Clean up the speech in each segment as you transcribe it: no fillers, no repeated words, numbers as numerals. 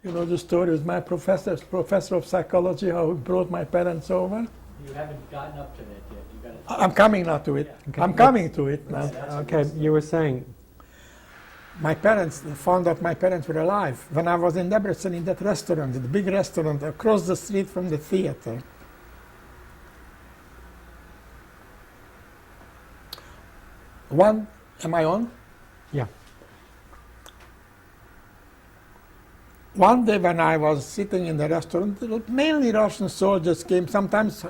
You know the story with my professor of psychology, how he brought my parents over? You haven't gotten up to that yet. You got to. I'm coming now to it. Yeah. Okay. I'm coming to it now. Okay, you were saying. My parents found out my parents were alive when I was in Debrecen in that restaurant, the big restaurant across the street from the theater. Am I on? Yeah. One day when I was sitting in the restaurant, mainly Russian soldiers came, sometimes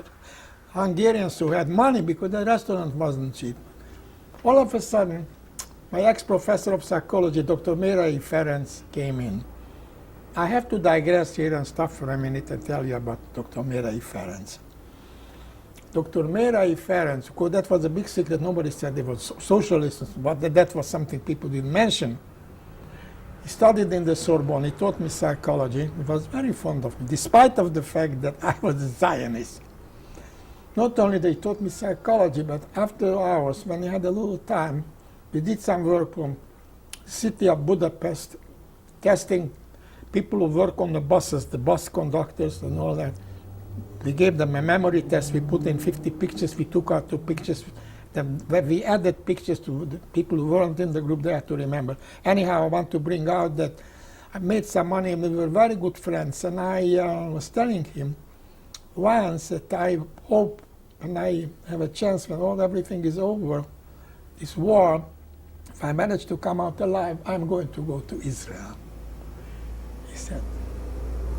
Hungarians who had money because the restaurant wasn't cheap. All of a sudden, my ex-professor of psychology, Dr. Mérai Ferenc, came in. I have to digress here and stop for a minute and tell you about Dr. Mérai Ferenc. Dr. Mérai Ferenc, because that was a big secret, nobody said they were socialists, but that was something people didn't mention. He studied in the Sorbonne, he taught me psychology, he was very fond of me, despite of the fact that I was a Zionist. Not only they taught me psychology, but after hours, when he had a little time, we did some work on the city of Budapest, testing people who work on the buses, the bus conductors and all that. We gave them a memory test, we put in 50 pictures, we took out 2 pictures, then we added pictures to the people who weren't in the group, they had to remember. Anyhow, I want to bring out that I made some money and we were very good friends, and I was telling him once that I hope when I have a chance, when everything is over, this war, if I manage to come out alive, I'm going to go to Israel. He said,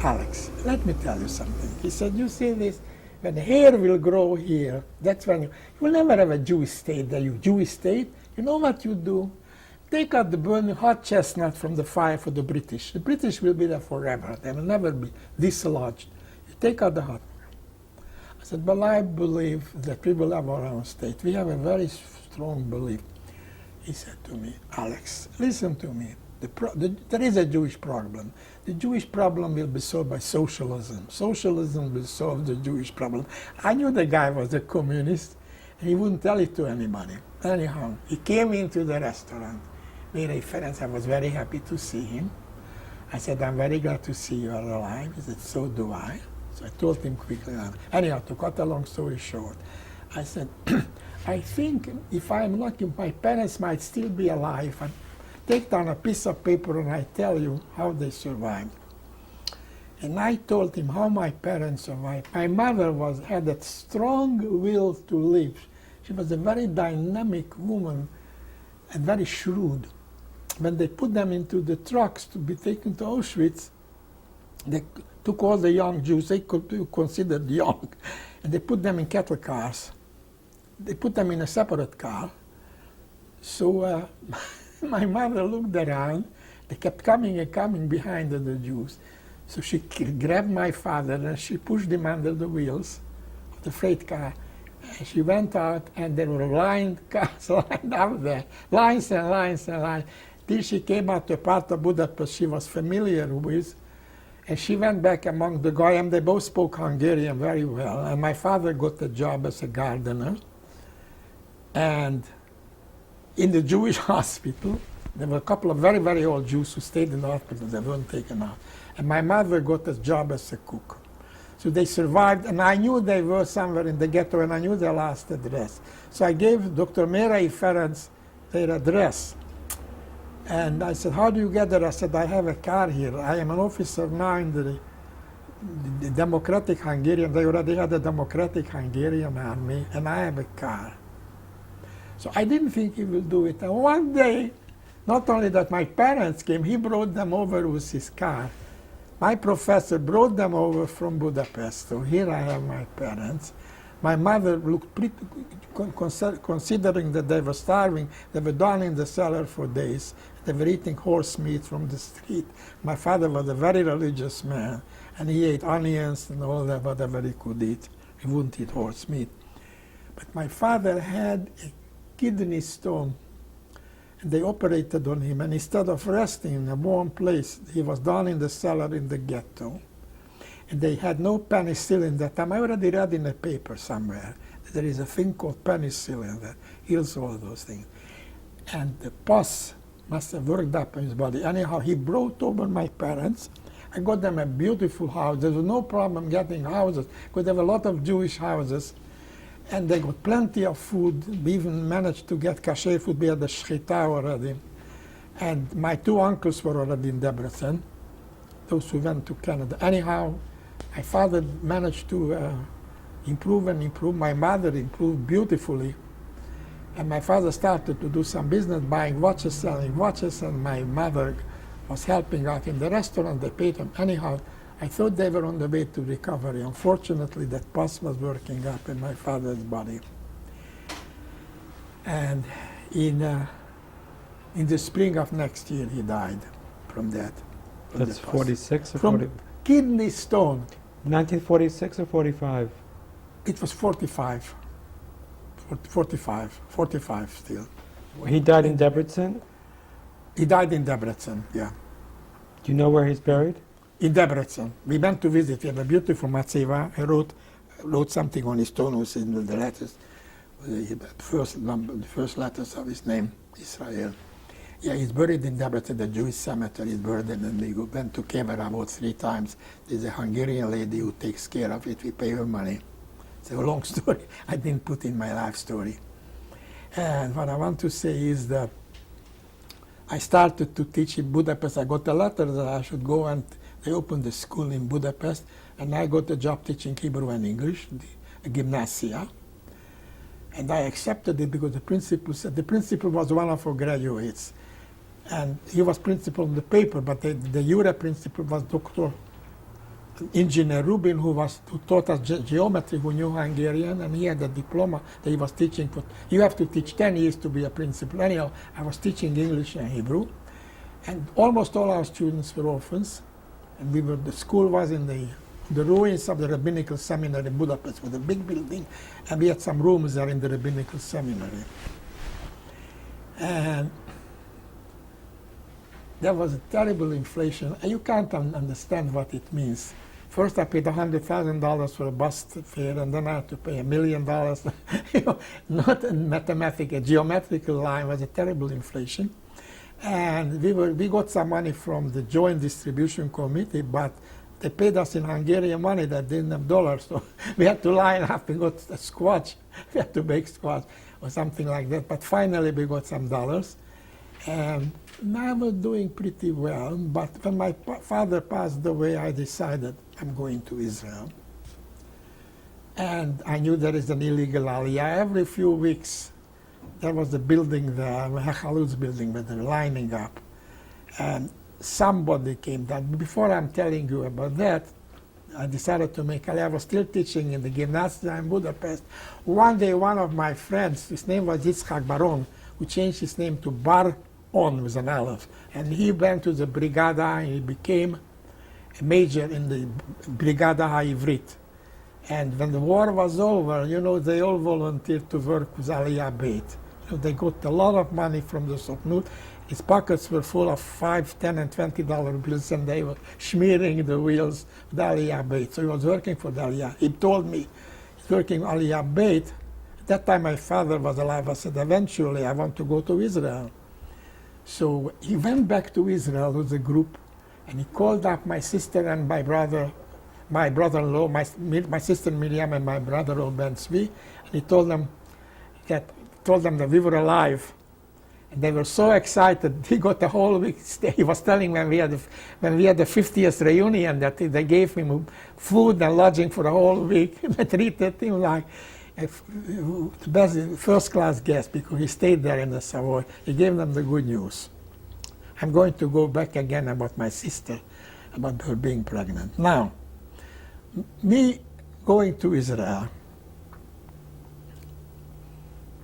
Alex, let me tell you something. He said, you see this, when hair will grow here, that's when you will never have a Jewish state there. You Jewish state, you know what you do? Take out the burning hot chestnut from the fire for the British. The British will be there forever. They will never be dislodged. You take out the hot. I said, well, I believe that we will have our own state. We have a very strong belief. He said to me, Alex, listen to me. There is a Jewish problem. The Jewish problem will be solved by socialism. Socialism will solve the Jewish problem. I knew the guy was a communist, and he wouldn't tell it to anybody. Anyhow, he came into the restaurant. Mérai Ferenc, I was very happy to see him. I said, I'm very glad to see you are alive. He said, so do I. So I told him quickly. Anyhow, to cut a long story short, I said, I think if I'm lucky, my parents might still be alive. I take down a piece of paper and I tell you how they survived. And I told him how my parents survived. My mother had that strong will to live. She was a very dynamic woman and very shrewd. When they put them into the trucks to be taken to Auschwitz, they took all the young Jews, they could be considered young, and they put them in cattle cars. They put them in a separate car. So my mother looked around. They kept coming and coming behind the Jews. So she grabbed my father and she pushed him under the wheels of the freight car. And she went out and there were cars lined out there, lines and lines and lines. Till she came out to a part of Budapest she was familiar with. And she went back among the Goyim. They both spoke Hungarian very well. And my father got a job as a gardener. And in the Jewish hospital, there were a couple of very, very old Jews who stayed in the hospital. They weren't taken out. And my mother got a job as a cook. So they survived, and I knew they were somewhere in the ghetto, and I knew their last address. So I gave Dr. Mérai Ferenc their address. And I said, how do you get there? I said, I have a car here. I am an officer now in the Democratic Hungarian. They already had a Democratic Hungarian army, and I have a car. So I didn't think he will do it. And one day, not only that my parents came, he brought them over with his car. My professor brought them over from Budapest. So here I have my parents. My mother looked pretty, considering that they were starving, they were down in the cellar for days. They were eating horse meat from the street. My father was a very religious man, and he ate onions and all that, whatever he could eat. He wouldn't eat horse meat. But my father had a kidney stone, and they operated on him, and instead of resting in a warm place, he was down in the cellar in the ghetto. And they had no penicillin that time. I already read in a paper somewhere that there is a thing called penicillin that heals all those things. And the pus must have worked up in his body. Anyhow, he brought over my parents. I got them a beautiful house. There was no problem getting houses because there were a lot of Jewish houses. And they got plenty of food. We even managed to get kosher food. We had the shchita already. And my two uncles were already in Debrecen, those who went to Canada. Anyhow, my father managed to improve and improve. My mother improved beautifully. And my father started to do some business, buying watches, selling watches, and my mother was helping out in the restaurant. They paid him. Anyhow, I thought they were on the way to recovery. Unfortunately, that pus was working up in my father's body. And in the spring of next year, he died from that. From That's the pus. 46 or From 40? kidney stone. 1946 or 45? It was 45. 45 still. He died in Debrecen? He died in Debrecen, yeah. Do you know where he's buried? In Debrecen. We went to visit. We have a beautiful matzeva. I wrote something on his stone, was in the letters, the first letters of his name, Israel. Yeah, he's buried in Debrecen, the Jewish cemetery. He's buried, and we went to Kemera about 3 times. There's a Hungarian lady who takes care of it. We pay her money. It's a long story. I didn't put in my life story. And what I want to say is that I started to teach in Budapest. I got a letter that I should go, and they opened a school in Budapest, and I got a job teaching Hebrew and English, the gymnasia. And I accepted it because the principal said, the principal was one of our graduates. And he was principal on the paper, but the Jura principal was Dr. Engineer Rubin, who taught us geometry, who knew Hungarian, and he had a diploma that he was teaching. You have to teach 10 years to be a principal. Anyhow, I was teaching English and Hebrew, and almost all our students were orphans. And the school was in the ruins of the rabbinical seminary in Budapest, with a big building, and we had some rooms there in the rabbinical seminary. And there was a terrible inflation, and you can't understand what it means. First, I paid $100,000 for a bus fare, and then I had to pay $1 million. You know, not a mathematical, a geometrical line. Was a terrible inflation. And we got some money from the Joint Distribution Committee, but they paid us in Hungarian money that didn't have dollars. So we had to line up. We got a squash. We had to bake squash or something like that. But finally, we got some dollars. And I was doing pretty well. But when my father passed away, I decided I'm going to Israel. And I knew there is an illegal aliyah. Every few weeks, there was a building there, a Hechalutz building, where they're lining up. And somebody came down. Before I'm telling you about that, I decided to make aliyah. I was still teaching in the gymnasia in Budapest. One day, one of my friends, his name was Yitzhak Baron, who changed his name to Bar-On with an Aleph. And he went to the Brigada, and he became a major in the Brigada HaIvrit. And when the war was over, you know, they all volunteered to work with Aliyah Beit. You know, they got a lot of money from the Sotnut. His pockets were full of $5, $10, and $20 bills, and they were smearing the wheels with Aliyah Beit. So he was working for the Aliyah. He told me he's working Aliyah Beit. At that time, my father was alive. I said, eventually, I want to go to Israel. So he went back to Israel with a group, and he called up my sister and my brother-in-law, my sister Miriam and my brother-in-law Ben Zvi, and he told them that we were alive. And they were so excited. He got a whole week stay. He was telling when we had the 50th reunion that they gave him food and lodging for a whole week. They treated him like a first-class guest because he stayed there in the Savoy. He gave them the good news. I'm going to go back again about my sister, about her being pregnant. Now, me going to Israel,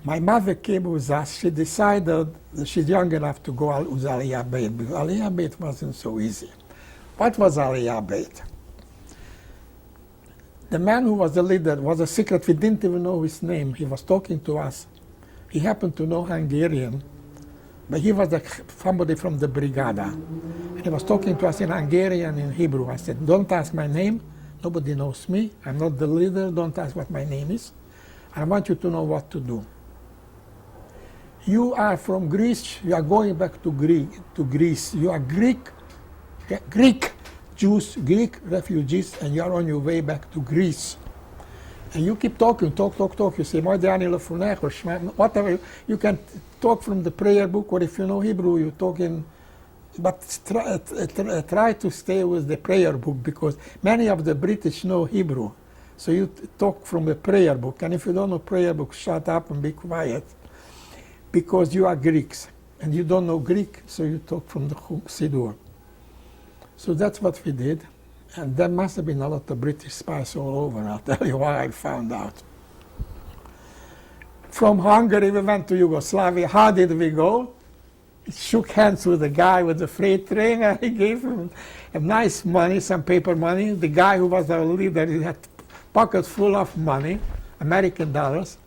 my mother came with us. She decided that she's young enough to go with Aliyah Beit, because Aliyah Beit wasn't so easy. What was Aliyah Beit? The man who was the leader was a secret. We didn't even know his name. He was talking to us. He happened to know Hungarian, but he was somebody from the Brigada. And he was talking to us in Hungarian and Hebrew. I said, don't ask my name. Nobody knows me. I'm not the leader. Don't ask what my name is. I want you to know what to do. You are from Greece. You are going back to Greece. You are Greek. Jews, Greek refugees, and you're on your way back to Greece. And you keep talking, talk. You say, whatever. You can talk from the prayer book, or if you know Hebrew, you talk in. But try to stay with the prayer book, because many of the British know Hebrew. So you talk from the prayer book. And if you don't know prayer book, shut up and be quiet. Because you are Greeks. And you don't know Greek, so you talk from the Siddur. So that's what we did. And there must have been a lot of British spies all over. I'll tell you why I found out. From Hungary, we went to Yugoslavia. How did we go? He shook hands with the guy with the freight train, and he gave him a nice money, some paper money. The guy who was our leader, he had pockets full of money, American dollars.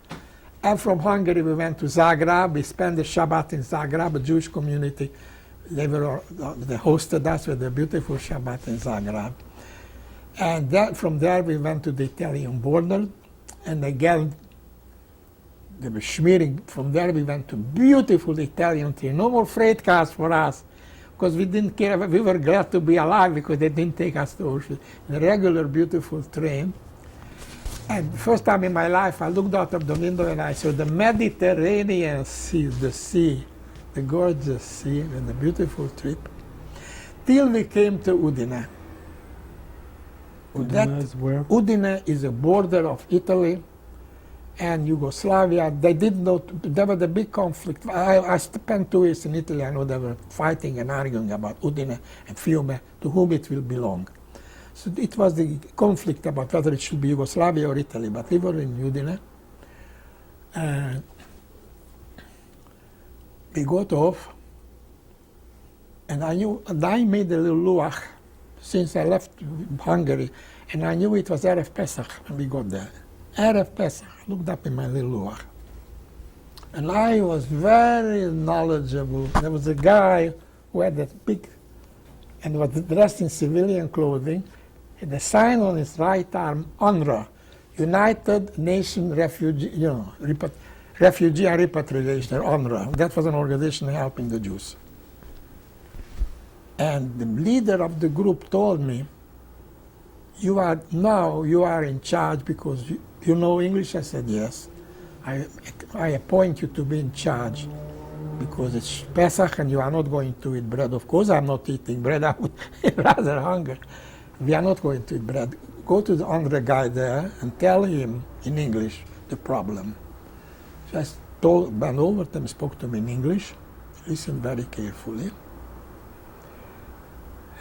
And from Hungary, we went to Zagreb. We spent the Shabbat in Zagreb, a Jewish community. They hosted us with a beautiful Shabbat in Zagreb. And from there, we went to the Italian border. And again, they were smearing. From there, we went to beautiful Italian train. No more freight cars for us, because we didn't care. We were glad to be alive, because they didn't take us to Auschwitz. A regular, beautiful train. And first time in my life, I looked out of the window and I saw the Mediterranean Sea, the gorgeous sea, and the beautiful trip, till we came to Udine. Udine is where? Udine is a border of Italy and Yugoslavia. They didn't know, there was a big conflict. I spent 2 years in Italy. I know they were fighting and arguing about Udine and Fiume, to whom it will belong. So it was the conflict about whether it should be Yugoslavia or Italy, but we were in Udine. And we got off, and I made a little luach since I left Hungary, and I knew it was Erev Pesach when we got there. Erev Pesach, I looked up in my little luach. And I was very knowledgeable. There was a guy who had that big, and was dressed in civilian clothing, and the sign on his right arm, UNRWA, United Nations Refugee and Repatriation, UNRWA. That was an organization helping the Jews. And the leader of the group told me, you are in charge because you know English. I said, yes. I appoint you to be in charge because it's Pesach and you are not going to eat bread. Of course, I'm not eating bread. I would rather hunger. We are not going to eat bread. Go to the UNRWA guy there and tell him in English the problem. Just bent over to him, spoke to me in English, listened very carefully.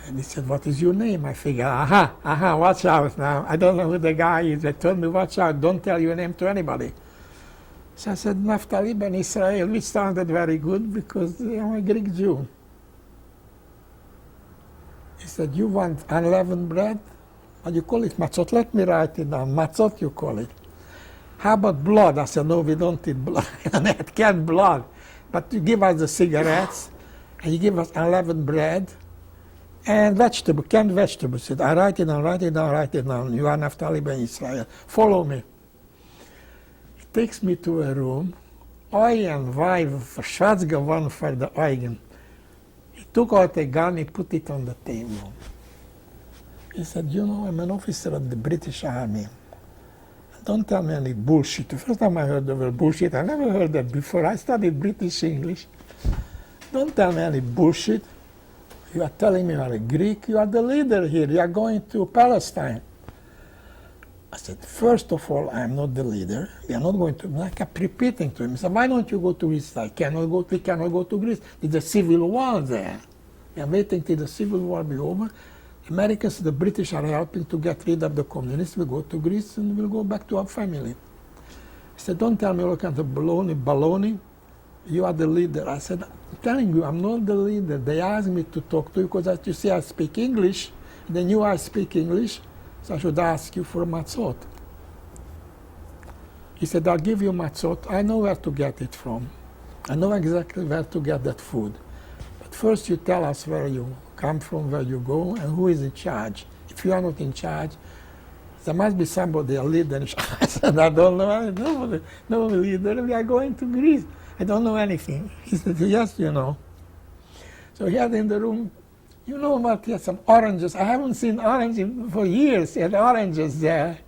And he said, what is your name? I figured, watch out now. I don't know who the guy is. They told me, watch out, don't tell your name to anybody. So I said, Naphtali ben Israel, which sounded very good because I'm a Greek Jew. He said, you want unleavened bread? What do you call it? Matzot. Let me write it down. Matzot, you call it. How about blood? I said, no, we don't eat blood. It can't blood. But you give us the cigarettes, and you give us unleavened bread, and canned vegetables. Said, I write it down. You are Naphtali ben Israel. Follow me. He takes me to a room. Olyan vaj, schwarz geworden für die Augen. He took out a gun, he put it on the table. He said, you know, I'm an officer of the British Army. Don't tell me any bullshit. The first time I heard the word bullshit, I never heard that before. I studied British English. Don't tell me any bullshit. You are telling me you are a Greek. You are the leader here. You are going to Palestine. I said, first of all, I am not the leader. We are not going to. I kept repeating to him. He said, why don't you go to Greece? We cannot go to Greece. There's a civil war there. We are waiting till the civil war be over. Americans, the British are helping to get rid of the communists. We go to Greece and we'll go back to our family. He said, don't tell me all kinds of baloney. You are the leader. I said, I'm telling you, I'm not the leader. They asked me to talk to you because, as you see, I speak English. They knew I speak English, so I should ask you for matzot. He said, I'll give you matzot. I know where to get it from. I know exactly where to get that food. But first you tell us where you come from, where you go, and who is in charge. If you are not in charge, there must be somebody, a leader. I said, I don't know. I don't know leader. We are going to Greece. I don't know anything. He said, yes, you know. So he had in the room you know what, he had some oranges. I haven't seen oranges for years. He had oranges there.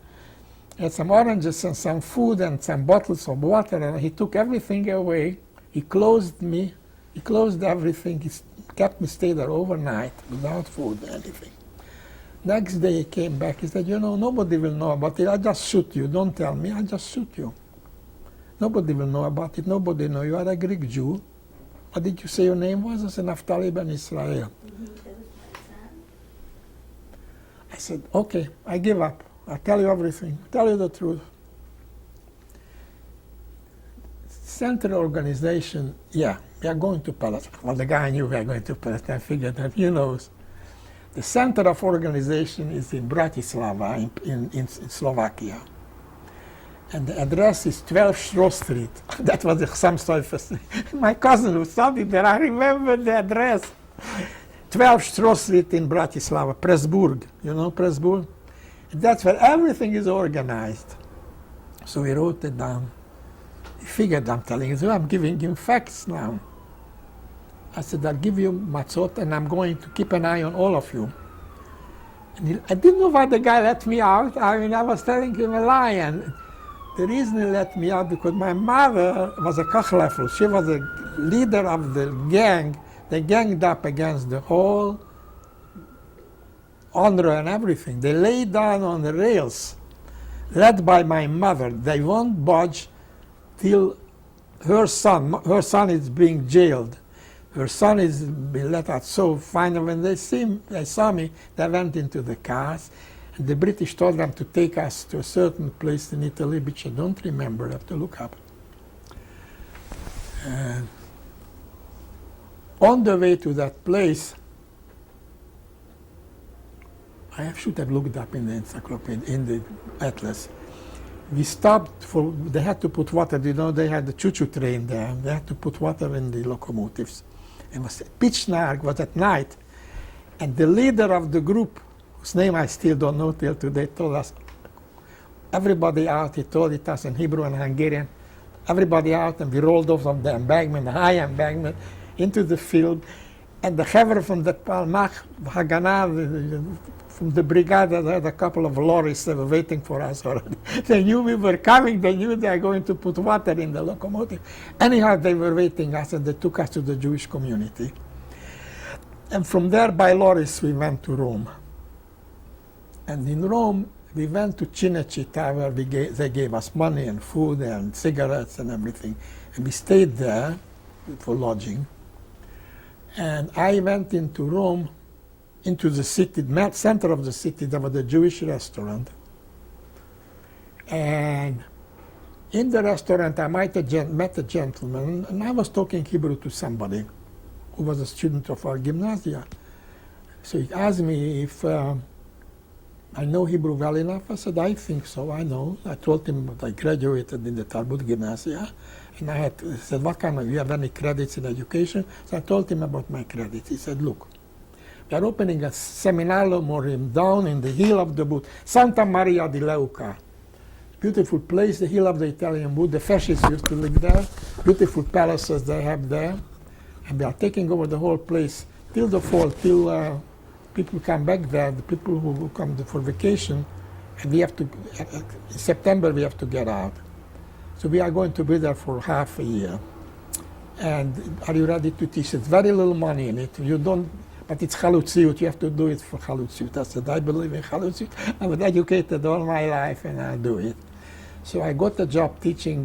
He had some oranges and some food and some bottles of water, and he took everything away. He closed me. He closed everything. He kept me stay there overnight without food or anything. Next day he came back. He said, you know, nobody will know about it. I just shoot you. Don't tell me. I just shoot you. Nobody will know about it. Nobody know. You are a Greek Jew. What did you say your name was? I said, Naphtali ben Israel. I said, okay, I give up. I'll tell you everything. I'll tell you the truth. Central organization, yeah, we are going to Palestine. Well, the guy knew we are going to Palestine. I figured that he knows. The center of organization is in Bratislava, in Slovakia. And the address is 12 Stroh Street. That was the Samstoifers. My cousin who studied there, I remember the address. 12 Stroh Street in Bratislava, Pressburg. You know Pressburg? That's where everything is organized. So we wrote it down. He figured I'm telling you, I'm giving him facts now. I said, I'll give you matzot, and I'm going to keep an eye on all of you. And I didn't know why the guy let me out. I mean, I was telling him a lie. And the reason he let me out, because my mother was a kachlefel. She was the leader of the gang. They ganged up against the whole honor and everything. They laid down on the rails, led by my mother. They won't budge till her son is being jailed. Her son is being let out. So finally, when they saw me, they went into the cars. And the British told them to take us to a certain place in Italy, which I don't remember. I have to look up. And on the way to that place, I should have looked up in the encyclopedia, in the atlas. We stopped for, they had to put water, you know, they had the choo-choo train there. They had to put water in the locomotives. It was pitch dark, was at night. And the leader of the group, whose name I still don't know till today, told us, everybody out, he told it us in Hebrew and Hungarian, everybody out, and we rolled off of the embankment, the high embankment, into the field. And the Hever from the Palmach, Haganah, from the brigade, they had a couple of lorries that were waiting for us already. They knew we were coming, they knew they were going to put water in the locomotive. Anyhow, they were waiting us, and they took us to the Jewish community. And from there, by lorries, we went to Rome. And in Rome, we went to Cinecittà, where they gave us money and food and cigarettes and everything. And we stayed there for lodging. And I went into Rome, into the city, center of the city. There was a Jewish restaurant. And in the restaurant, I met a gentleman, and I was talking Hebrew to somebody who was a student of our gymnasia. So he asked me if I know Hebrew well enough. I said, I think so, I know. I told him that I graduated in the Talmud Gymnasia. And he said, what kind of, you have any credits in education? So I told him about my credits. He said, look, we are opening a seminarium morim down in the hill of the boot, Santa Maria di Leuca. Beautiful place, the hill of the Italian boot. The fascists used to live there. Beautiful palaces they have there. And they are taking over the whole place till the fall, till people come back there, the people who come for vacation. And we have to, in September, we have to get out. So we are going to be there for half a year. And are you ready to teach? It's very little money in it. You don't, but it's chalutziut. You have to do it for chalutziut. I said, I believe in chalutziut. I was educated all my life, and I'll do it. So I got a job teaching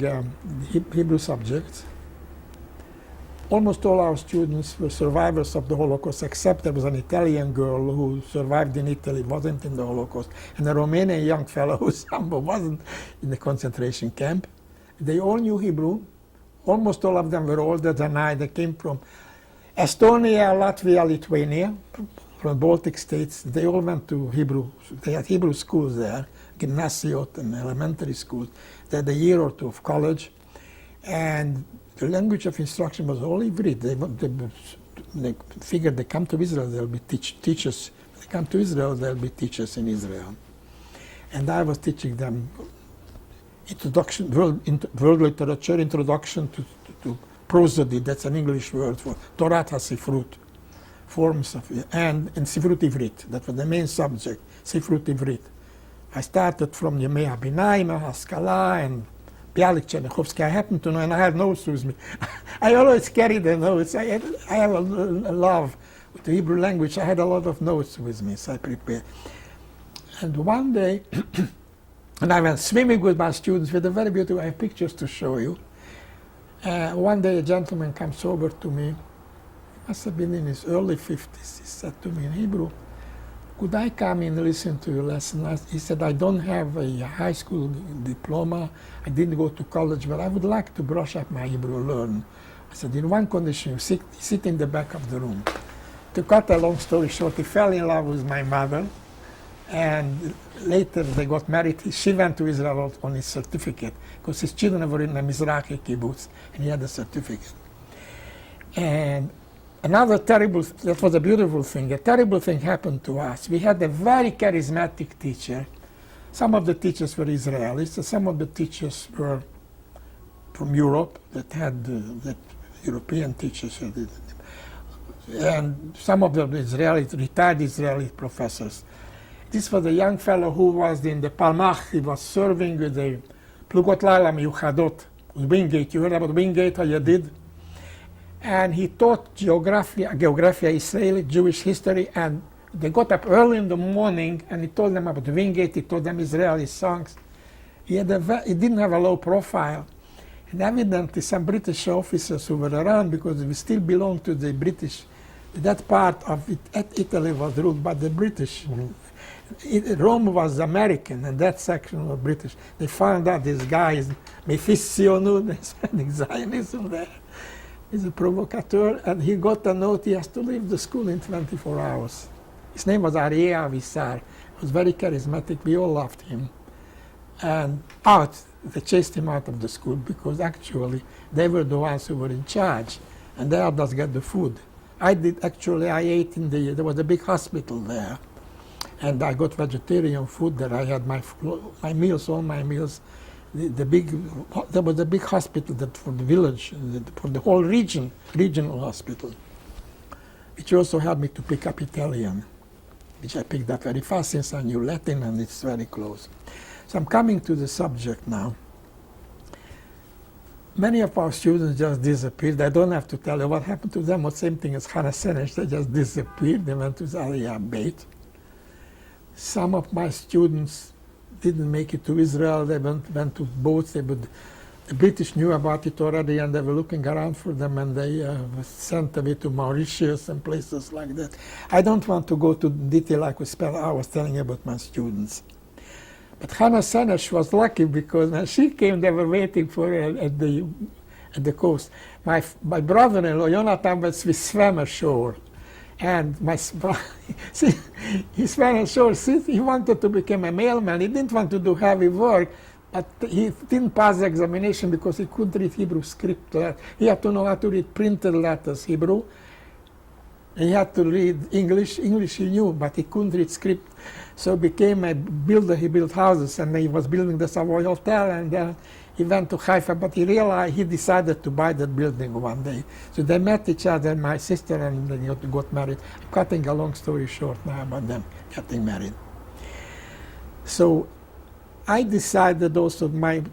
Hebrew subjects. Almost all our students were survivors of the Holocaust, except there was an Italian girl who survived in Italy, wasn't in the Holocaust, and a Romanian young fellow who wasn't in the concentration camp. They all knew Hebrew. Almost all of them were older than I. They came from Estonia, Latvia, Lithuania, from Baltic states. They all went to Hebrew. They had Hebrew schools there, gymnasiot and elementary schools. They had a year or two of college. And the language of instruction was all Ivrit. They figured they come to Israel, they'll be teachers. They come to Israel, they'll be teachers in Israel. And I was teaching them introduction, world literature, introduction to prosody. That's an English word for Torah HaSifrut, forms of it, and in Sifrut Ivrit. That was the main subject, Sifrut Ivrit. I started from Yemei HaBinaim, Haskalah, and Bialik Chernichovsky. I happened to know, and I had notes with me. I always carry the notes. I have a love with the Hebrew language. I had a lot of notes with me, so I prepared. And one day, and I went swimming with my students with a very beautiful, I have pictures to show you. One day a gentleman comes over to me, he must have been in his early 50s. He said to me in Hebrew, could I come and listen to your lesson? He said, I don't have a high school diploma, I didn't go to college, but I would like to brush up my Hebrew, learn. I said, in one condition, you sit in the back of the room. To cut a long story short, he fell in love with my mother, and later they got married. She went to Israel on his certificate, because his children were in a Mizrahi kibbutz, and he had a certificate. And another terrible, that was a beautiful thing, a terrible thing happened to us. We had a very charismatic teacher. Some of the teachers were Israelis, some of the teachers were from Europe, that had that European teachers. And some of them retired Israeli professors. This was a young fellow who was in the Palmach. He was serving with the Plugot Laila Miyuchadot, Wingate. You heard about Wingate, how you did? And he taught geography, Israeli, Jewish history, and they got up early in the morning, and he told them about Wingate, he taught them Israeli songs. He didn't have a low profile. And evidently some British officers who were around, because we still belonged to the British, that part of Italy was ruled by the British. Rome was American, and that section was British. They found out this guy is Mephistionu, they're spreading Zionism there. He's a provocateur, and he got a note he has to leave the school in 24 hours. His name was Aryeh Avisar. He was very charismatic. We all loved him. And they chased him out of the school, because actually they were the ones who were in charge, and they helped us get the food. I ate there was a big hospital there. And I got vegetarian food there. I had my meals, all my meals. There was a big hospital that for the village, for the whole region, regional hospital, which also helped me to pick up Italian, which I picked up very fast since I knew Latin, and it's very close. So I'm coming to the subject now. Many of our students just disappeared. I don't have to tell you what happened to them. The same thing as Hannah Senesh, they just disappeared. They went to Aliyah Beit. Some of my students didn't make it to Israel. They went to boats. The British knew about it already, and they were looking around for them, and they were sent away to Mauritius and places like that. I don't want to go to detail like I was telling you about my students. But Hannah Senesh was lucky, because when she came, they were waiting for her at the coast. My brother-in-law, Jonathan, we swam ashore. And he swam ashore. He wanted to become a mailman. He didn't want to do heavy work, but he didn't pass the examination because he couldn't read Hebrew script. He had to know how to read printed letters, Hebrew. He had to read English. English he knew, but he couldn't read script. So he became a builder. He built houses, and he was building the Savoy Hotel, and he went to Haifa, but he decided to buy that building one day. So they met each other, my sister, and they got married. I'm cutting a long story short now about them getting married. So I decided also my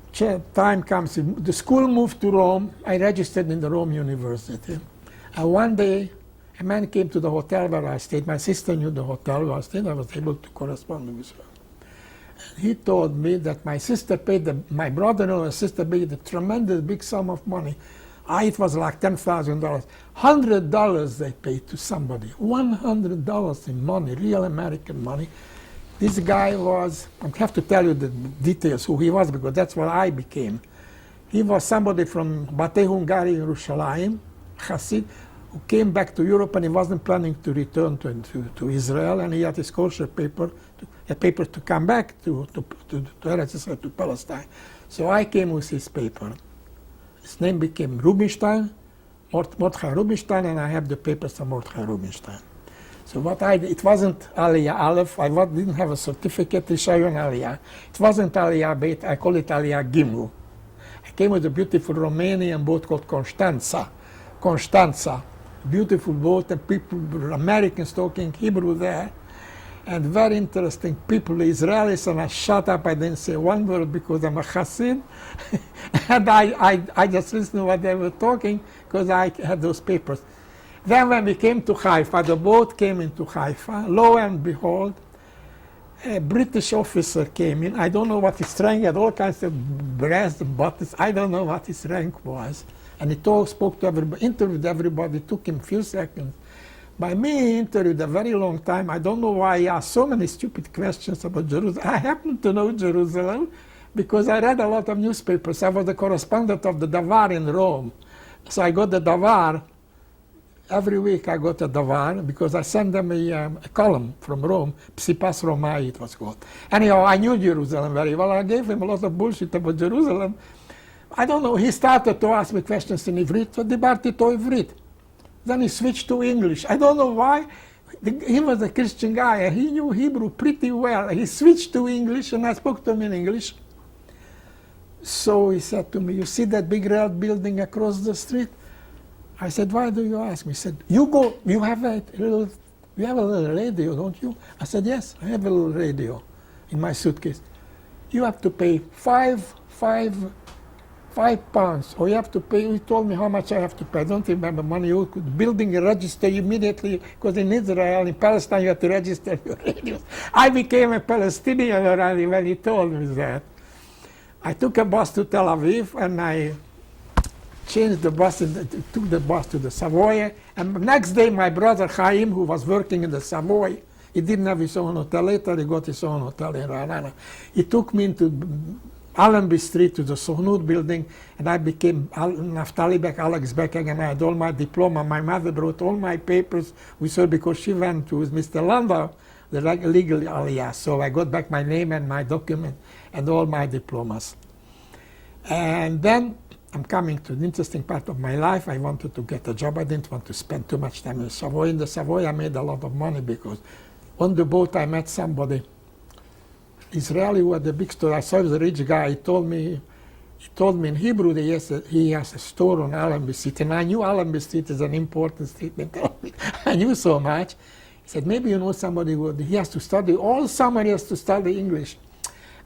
time comes, the school moved to Rome. I registered in the Rome University. And one day, a man came to the hotel where I stayed. My sister knew the hotel where I stayed. I was able to correspond with her. And he told me that my sister paid, my brother-in-law and sister paid a tremendous big sum of money. It was like $10,000. $100 they paid to somebody. $100 in money, real American money. This guy was, I have to tell you the details who he was, because that's what I became. He was somebody from Batei Hungary, Yerushalayim, Chassid, who came back to Europe, and he wasn't planning to return to Israel, and he had his kosher paper, a paper to come back to Eretz Israel, to Palestine. So I came with his paper. His name became Rubinstein, Mordechai Rubinstein, and I have the papers of Mordechai Rubinstein. So what I did, it wasn't Aliyah Aleph, I didn't have a certificate, Rishayon Aliyah. It wasn't Aliyah Beit, I call it Aliyah Gimel. I came with a beautiful Romanian boat called Constanța. beautiful boat, and people, Americans talking Hebrew there, and very interesting people, Israelis, and I shut up, I didn't say one word because I'm a Chassid, and I just listened to what they were talking because I had those papers. Then when we came to Haifa, the boat came into Haifa, lo and behold, a British officer came in. I don't know what his rank, he had all kinds of brass buttons, I don't know what his rank was. And he spoke to everybody, interviewed everybody, it took him a few seconds. By me, he interviewed a very long time. I don't know why he asked so many stupid questions about Jerusalem. I happen to know Jerusalem because I read a lot of newspapers. I was the correspondent of the Davar in Rome. So I got the Davar. Every week I got a Davar because I sent them a column from Rome, Psipas Romai it was called. Anyhow, I knew Jerusalem very well. I gave him a lot of bullshit about Jerusalem. I don't know, he started to ask me questions in Ivrit, so dibarti to Ivrit. Then he switched to English. I don't know why. He was a Christian guy, and he knew Hebrew pretty well. He switched to English, and I spoke to him in English. So he said to me, you see that big red building across the street? I said, why do you ask me? He said, you have a little radio, don't you? I said, yes, I have a little radio in my suitcase. You have to pay £5, or you have to pay, he told me how much I have to pay. I don't remember money. You could building a register immediately, because in Israel, in Palestine, you have to register your radios. I became a Palestinian already when he told me that. I took a bus to Tel Aviv, and I changed the bus, took the bus to the Savoy, and the next day my brother Chaim, who was working in the Savoy, he didn't have his own hotel. Later he got his own hotel in Ra'anana. He took me into Allenby Street to the Sohnut building, and I became Naftali Beck, Alex Beck, and I had all my diploma. My mother brought all my papers with her because she went to Mr. Landau, the legal aliyah. So I got back my name and my document and all my diplomas. And then I'm coming to the interesting part of my life. I wanted to get a job. I didn't want to spend too much time in the Savoy. In the Savoy, I made a lot of money because on the boat I met somebody, Israeli, who had a big store. I saw he was a rich guy. He told me in Hebrew that he has a store on Allenby Street, and I knew Allenby Street is an important street in Tel Aviv. I knew so much. He said, maybe you know somebody he has to study, all summer he has to study English.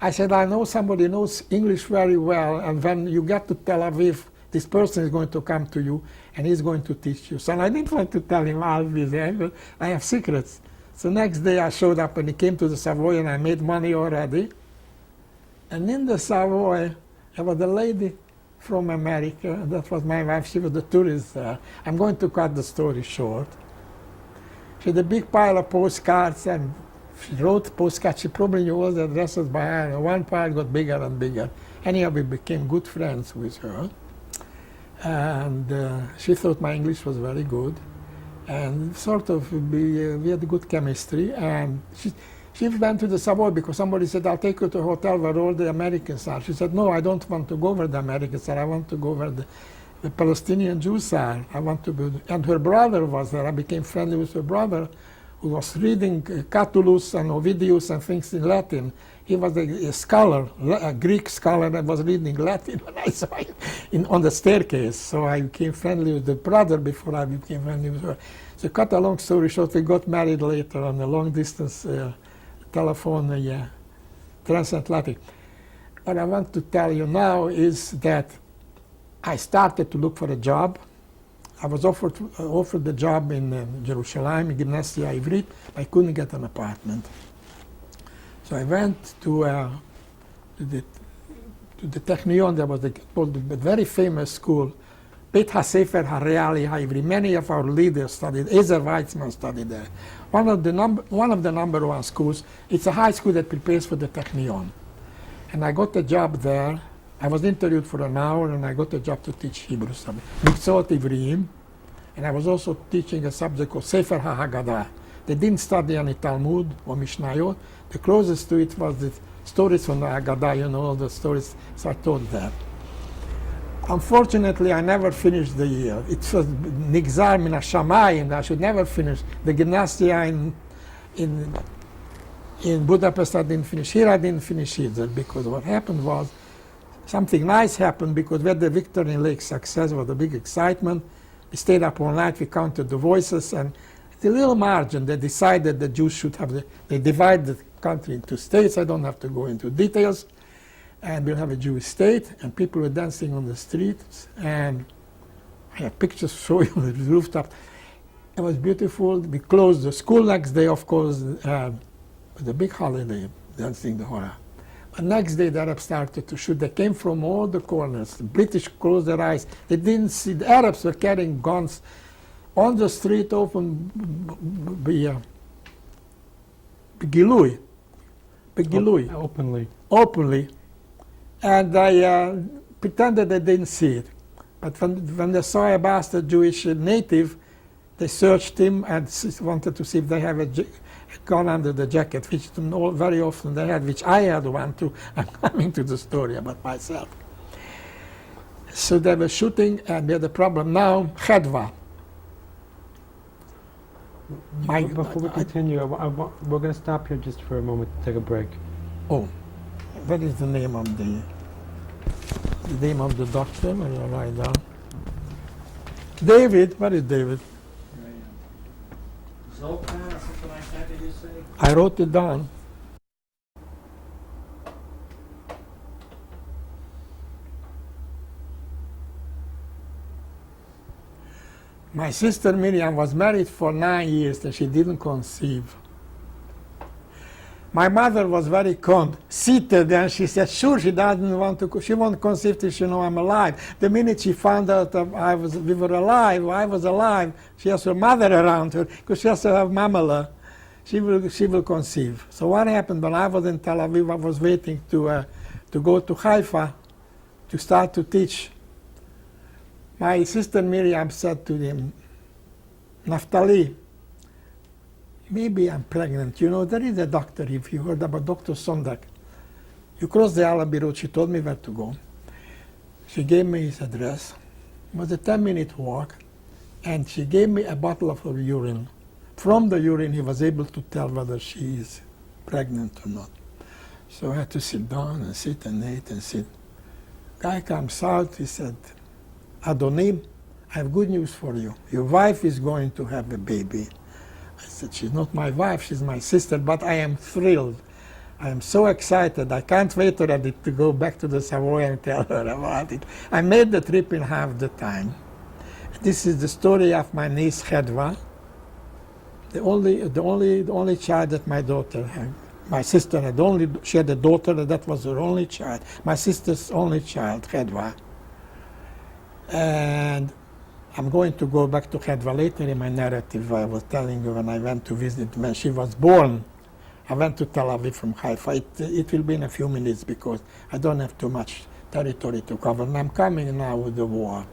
I said, I know somebody who knows English very well, and when you get to Tel Aviv, this person is going to come to you, and he's going to teach you. So I didn't want to tell him I'll be there, but I have secrets. So next day I showed up, and he came to the Savoy, and I made money already. And in the Savoy, there was a lady from America. That was my wife. She was the tourist there. I'm going to cut the story short. She had a big pile of postcards, and she wrote postcards. She probably knew all the addresses by heart. And one pile got bigger and bigger. Anyhow, we became good friends with her. And she thought my English was very good. And sort of, we had good chemistry. And she went to the Savoy because somebody said, I'll take you to a hotel where all the Americans are. She said, no, I don't want to go where the Americans are. I want to go where the Palestinian Jews are. I want to be. And her brother was there. I became friendly with her brother, who was reading Catullus and Ovidius and things in Latin. He was a scholar, a Greek scholar that was reading Latin when I saw him on the staircase. So I became friendly with the brother before I became friendly with her. So cut a long story short, we got married later on a long distance telephone, transatlantic. What I want to tell you now is that I started to look for a job. I was offered the job in Jerusalem, in Gymnasia Ivrit. I couldn't get an apartment. So I went to the Technion. There was a very famous school, Beit HaSefer HaReali HaIvri. Many of our leaders studied. Ezer Weizmann studied there. One of the number one schools. It's a high school that prepares for the Technion. And I got a job there. I was interviewed for an hour, and I got a job to teach Hebrew studies, Miktsot Ivriim, and I was also teaching a subject called Sefer HaHaggadah. They didn't study any Talmud or Mishnayot. The closest to it was the stories from the Haggadah, all the stories, so I taught that. Unfortunately, I never finished the year. It was Nigzar Min HaShamayim, I should never finish. The Gymnasia in Budapest I didn't finish. Here I didn't finish either, because what happened was, something nice happened because we had the Victory Lake success, was a big excitement. We stayed up all night, we counted the voices, and at a little margin, they decided the Jews should have they divide the country into states. I don't have to go into details. And we'll have a Jewish state, and people were dancing on the streets, and I have pictures to show you on the rooftop. It was beautiful. We closed the school next day, of course. It was a big holiday, dancing the horror. The next day, the Arabs started to shoot. They came from all the corners. The British closed their eyes. They didn't see. The Arabs were carrying guns on the street, open Begilui. Openly. And I pretended they didn't see it. But when they saw a bastard Jewish native, they searched him and wanted to see if they have a gun under the jacket, which very often they had, which I had one too. I'm coming to the story about myself. So they were shooting, and we had a problem now. Chedva. Before we continue, we're going to stop here just for a moment to take a break. Oh, what is the name of the doctor? Will you write down? David. What is David? Zoltan or something like that, did you say? I wrote it down. My sister Miriam was married for 9 years and she didn't conceive. My mother was very conceited, and she said, sure, she doesn't want to, she won't conceive till she know I'm alive. The minute she found out that we were alive, I was alive, she has her mother around her, because she has to have mamala. She will conceive. So what happened when I was in Tel Aviv, I was waiting to go to Haifa to start to teach. My sister Miriam said to him, Naftali, maybe I'm pregnant. You know, there is a doctor, if you heard about Dr. Sondak. You cross the Alabi Road, she told me where to go. She gave me his address. It was a 10-minute walk, and she gave me a bottle of her urine. From the urine, he was able to tell whether she is pregnant or not. So I had to sit down and sit and eat and sit. Guy comes out, he said, Adonim, I have good news for you. Your wife is going to have a baby. I said, she's not my wife, she's my sister, but I am thrilled. I am so excited. I can't wait already to go back to the Savoy and tell her about it. I made the trip in half the time. This is the story of my niece, Chedva, the only child that my daughter had. My sister had she had a daughter, and that was her only child. My sister's only child, Chedva. And I'm going to go back to Chedva later in my narrative. I was telling you when I went to visit, when she was born, I went to Tel Aviv from Haifa. It will be in a few minutes because I don't have too much territory to cover. And I'm coming now with the war.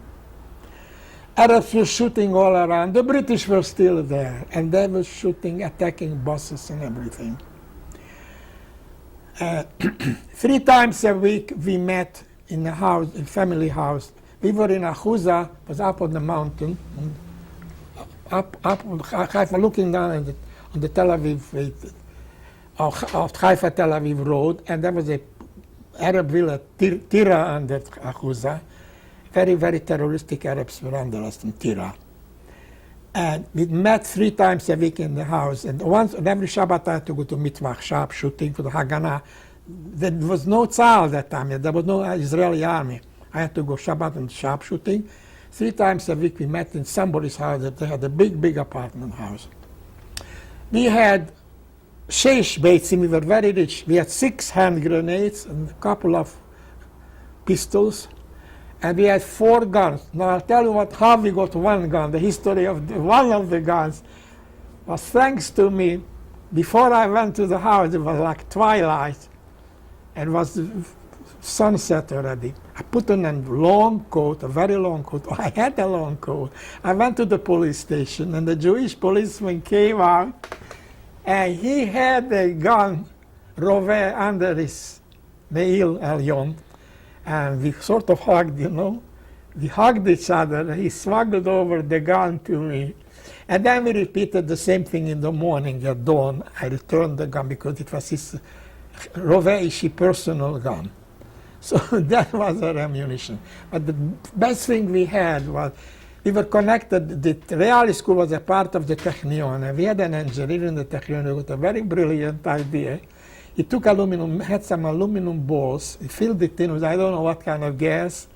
Arabs were shooting all around. The British were still there. And they were shooting, attacking buses and everything. 3 times a week we met in a house, a family house. We were in Achuza, was up on the mountain, up on Haifa, looking down on the Tel Aviv, Haifa Tel Aviv road, and there was a Arab villa, Tira, under Achuza. Very, very terroristic Arabs were under us in Tira. And we met 3 times a week in the house, and once, and every Shabbat I had to go to Mitvach, sharp shooting for the Haganah. There was no Tzal that time yet, there was no Israeli army. I had to go Shabbat and sharpshooting. 3 times a week we met in somebody's house. They had a big, big apartment house. We had sheish beitzim, we were very rich. We had 6 hand grenades and a couple of pistols. And we had 4 guns. Now I'll tell you how we got 1 gun. The history of one of the guns was thanks to me. Before I went to the house, it was like twilight. And it was sunset already. I put on a long coat, a very long coat. I had a long coat. I went to the police station, and the Jewish policeman came out, and he had a gun, roveh, under his Meil Elyon, and we sort of hugged, you know. We hugged each other. He smuggled over the gun to me. And then we repeated the same thing in the morning at dawn. I returned the gun because it was his roveh ishi personal gun. So that was our ammunition. But the best thing we had was we were connected. The reality school was a part of the Technion, and we had an engineer in the Technion with a very brilliant idea. He took aluminum, had some aluminum balls, he filled it in with I don't know what kind of gas,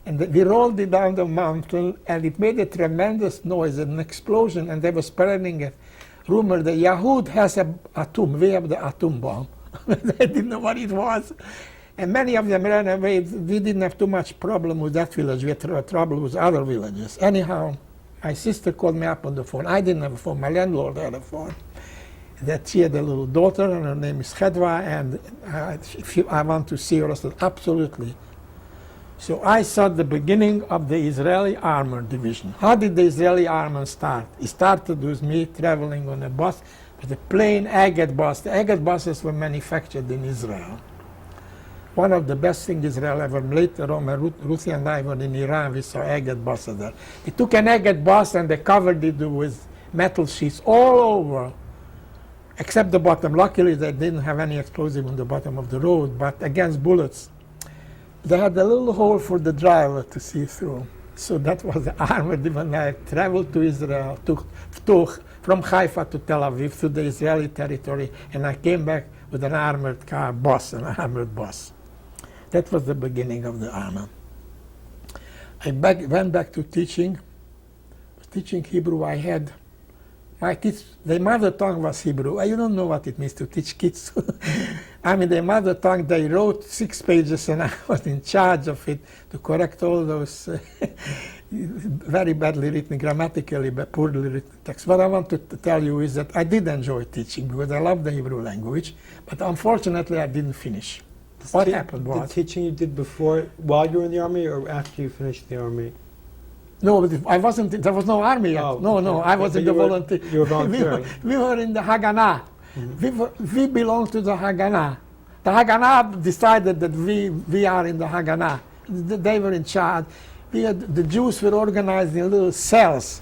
and we rolled it down the mountain, and it made a tremendous noise, an explosion, and they were spreading a rumor that Yahud has a atom. We have the atom bomb. They didn't know what it was. And many of them ran away. We didn't have too much problem with that village. We had trouble with other villages. Anyhow, my sister called me up on the phone. I didn't have a phone. My landlord had a phone. That she had a little daughter, and her name is Chedva, and I want to see her. I said, absolutely. So I saw the beginning of the Israeli armor division. How did the Israeli armor start? It started with me traveling on a bus, with a plain agate bus. The agate buses were manufactured in Israel. One of the best things Israel ever made. Later on, Ruthie and I were in Iran, we saw agate buses there. They took an agate bus and they covered it with metal sheets all over, except the bottom. Luckily, they didn't have any explosive on the bottom of the road, but against bullets. They had a little hole for the driver to see through. So that was the armored division. I traveled to Israel, from Haifa to Tel Aviv, through the Israeli territory, and I came back with an armored car bus, an armored bus. That was the beginning of the armor. I went back to teaching Hebrew. I had my kids, their mother tongue was Hebrew. You don't know what it means to teach kids. I mean, their mother tongue, they wrote 6 pages, and I was in charge of it to correct all those very badly written, grammatically but poorly written texts. What I want to tell you is that I did enjoy teaching because I love the Hebrew language, but unfortunately I didn't finish. What happened was... The teaching you did before, while you were in the army, or after you finished the army? No, I wasn't. There was no army yet. Oh, no, I was in the volunteer. You were volunteering. we were in the Haganah. Mm-hmm. We belonged to the Haganah. The Haganah decided that we are in the Haganah. They were in charge. The Jews were organized in little cells.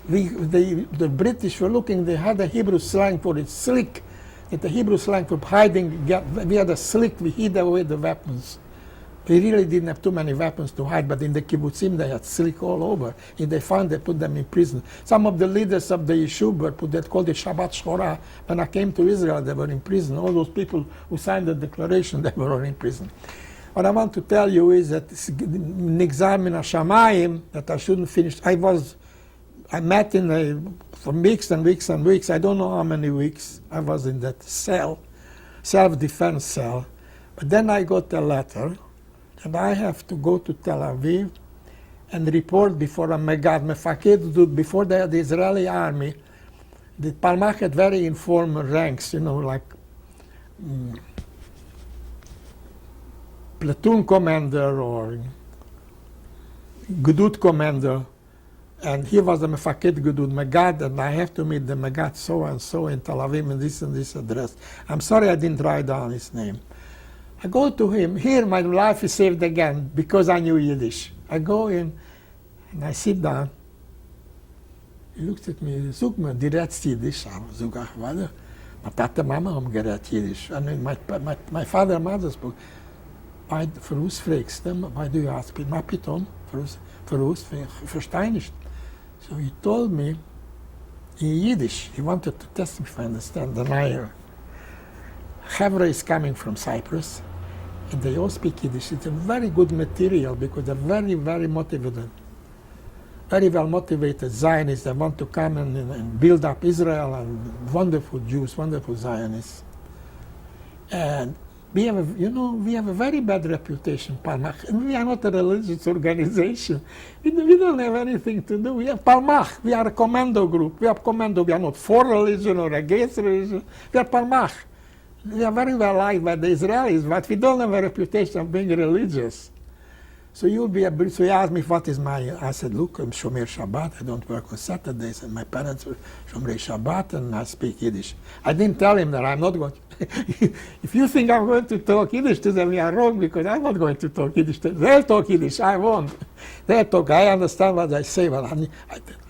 The British were looking. They had a Hebrew slang for it, slick. The Hebrew slang for hiding. We had a slick. We hid away the weapons. We really didn't have too many weapons to hide, but in the kibbutzim they had slick all over. If they found, they put them in prison. Some of the leaders of the yeshuv were called the Shabbat Shchorah. When I came to Israel, they were in prison. All those people who signed the declaration, they were all in prison. What I want to tell you is that Nigzar min hashamayim, that I shouldn't finish. I met for weeks and weeks and weeks. I don't know how many weeks I was in that cell, self-defense cell. But then I got a letter. And I have to go to Tel Aviv and report before a Megad, Mefaked, before the Israeli army. The Palmach had very informal ranks, like platoon commander or Gudud commander. And he was the Mefaked Gudud Megad, and I have to meet the Megad so-and-so in Tel Aviv in this and this address. I'm sorry I didn't write down his name. I go to him. Here, my life is saved again because I knew Yiddish. I go in and I sit down. He looks at me. Sag mir, die redest Yiddish? I sag, ach, warte. My Tate, Mama haben geredet Yiddish. And my father and mother spoke. Für was fragst du? Why do you ask me? Ma pitom? Für was? Verstehe nicht. So he told me in Yiddish. He wanted to test me if I understand. And Chevra is coming from Cyprus. And they all speak Yiddish. It's a very good material because they're very, very motivated, very well motivated Zionists that want to come and build up Israel, and wonderful Jews, wonderful Zionists. And we have a very bad reputation, Palmach. And we are not a religious organization. We don't have anything to do. We have Palmach. We are a commando group. We are commando. We are not for religion or against religion. We are Palmach. We are very well liked by the Israelis, but we don't have a reputation of being religious. So so he asked me what is I said, look, I'm Shomer Shabbat, I don't work on Saturdays, and my parents were Shomer Shabbat, and I speak Yiddish. I didn't tell him that I'm not going to. If you think I'm going to talk Yiddish to them, you are wrong, because I'm not going to talk Yiddish to them. They'll talk Yiddish, I won't. They'll talk, I understand what I say, but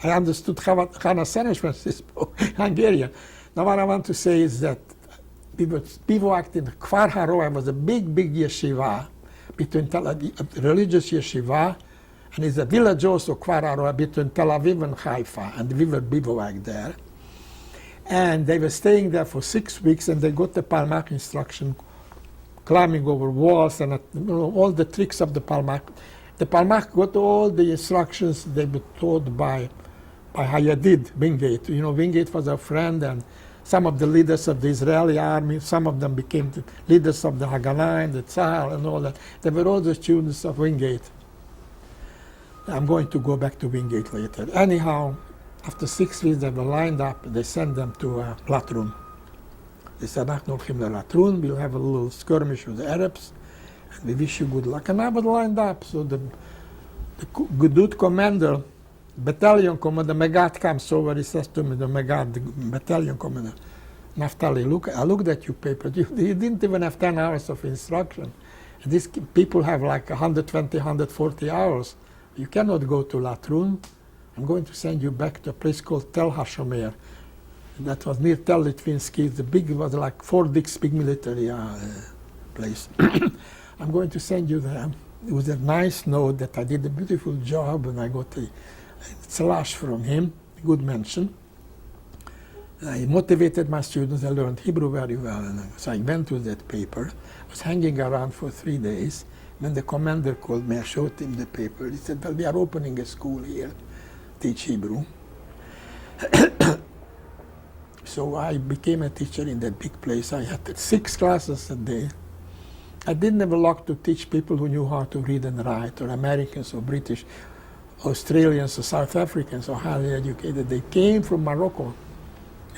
I understood Hannah Senesh when she spoke Hungarian. Now what I want to say is that we were bivouacked in Kfar Haroa. It was a big, big yeshiva, between religious yeshiva And it's a village also, Kvararo, between Tel Aviv and Haifa, and we were bivouac there. And they were staying there for 6 weeks, and they got the Palmach instruction, climbing over walls and all the tricks of the Palmach. The Palmach got all the instructions they were taught by Hayadid Wingate. You know, Wingate was a friend, and some of the leaders of the Israeli army, some of them became the leaders of the Haganah and the Tzahal and all that. They were all the students of Wingate. I'm going to go back to Wingate later. Anyhow, after 6 weeks they were lined up, they sent them to Latrun. They said, "אנחנו הולכים ללטרון, we'll have a little skirmish with the Arabs, and we wish you good luck." And I was lined up, so the Gudud commander, battalion commander, Megat comes over, he says to me, the Megat, the battalion commander, "Naftali, look, I looked at your paper, you didn't even have 10 hours of instruction. And these people have like 120, 140 hours. You cannot go to Latrun. I'm going to send you back to a place called Tel HaShomer." That was near Tel Litvinsky. It was like Fort Dix, big military place. "I'm going to send you there." It was a nice note that I did a beautiful job, and I got a slash from him, good mention. I motivated my students. I learned Hebrew very well, and so I went to that paper. I was hanging around for 3 days. When the commander called me, I showed him the paper. He said, "Well, we are opening a school here, teach Hebrew." So I became a teacher in that big place. I had 6 classes a day. I didn't have a luck to teach people who knew how to read and write, or Americans or British, Australians or South Africans or highly educated. They came from Morocco.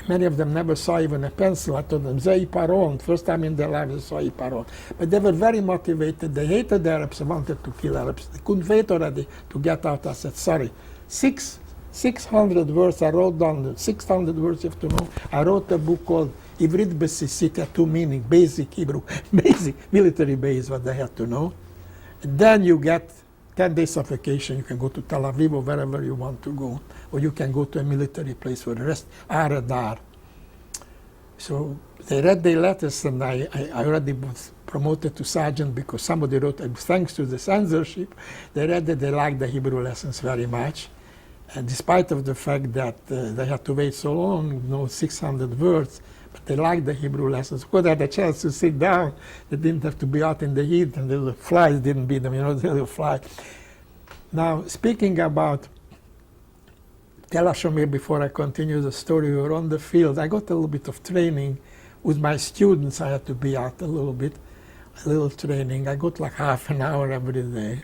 Many of them never saw even a pencil. I told them, "Zei Paron." First time in their lives they saw Paron. But they were very motivated. They hated the Arabs and wanted to kill Arabs. They couldn't wait already to get out. I said, "Sorry, 600 words I wrote down. 600 words you have to know." I wrote a book called Ivrit Besisit, two meaning, basic Hebrew, basic military base, what they had to know. And then you get 10 days of vacation. You can go to Tel Aviv or wherever you want to go, or you can go to a military place for the rest, Aradar. So they read the letters, and I already was promoted to sergeant because somebody wrote, thanks to the censorship, they read that they liked the Hebrew lessons very much. And despite of the fact that they had to wait so long, 600 words, but they liked the Hebrew lessons. Because they had a chance to sit down, they didn't have to be out in the heat, and the little flies didn't beat them, the little fly. Now, speaking about Tel HaShomer, before I continue the story, we were on the field. I got a little bit of training with my students. I had to be out a little training. I got like half an hour every day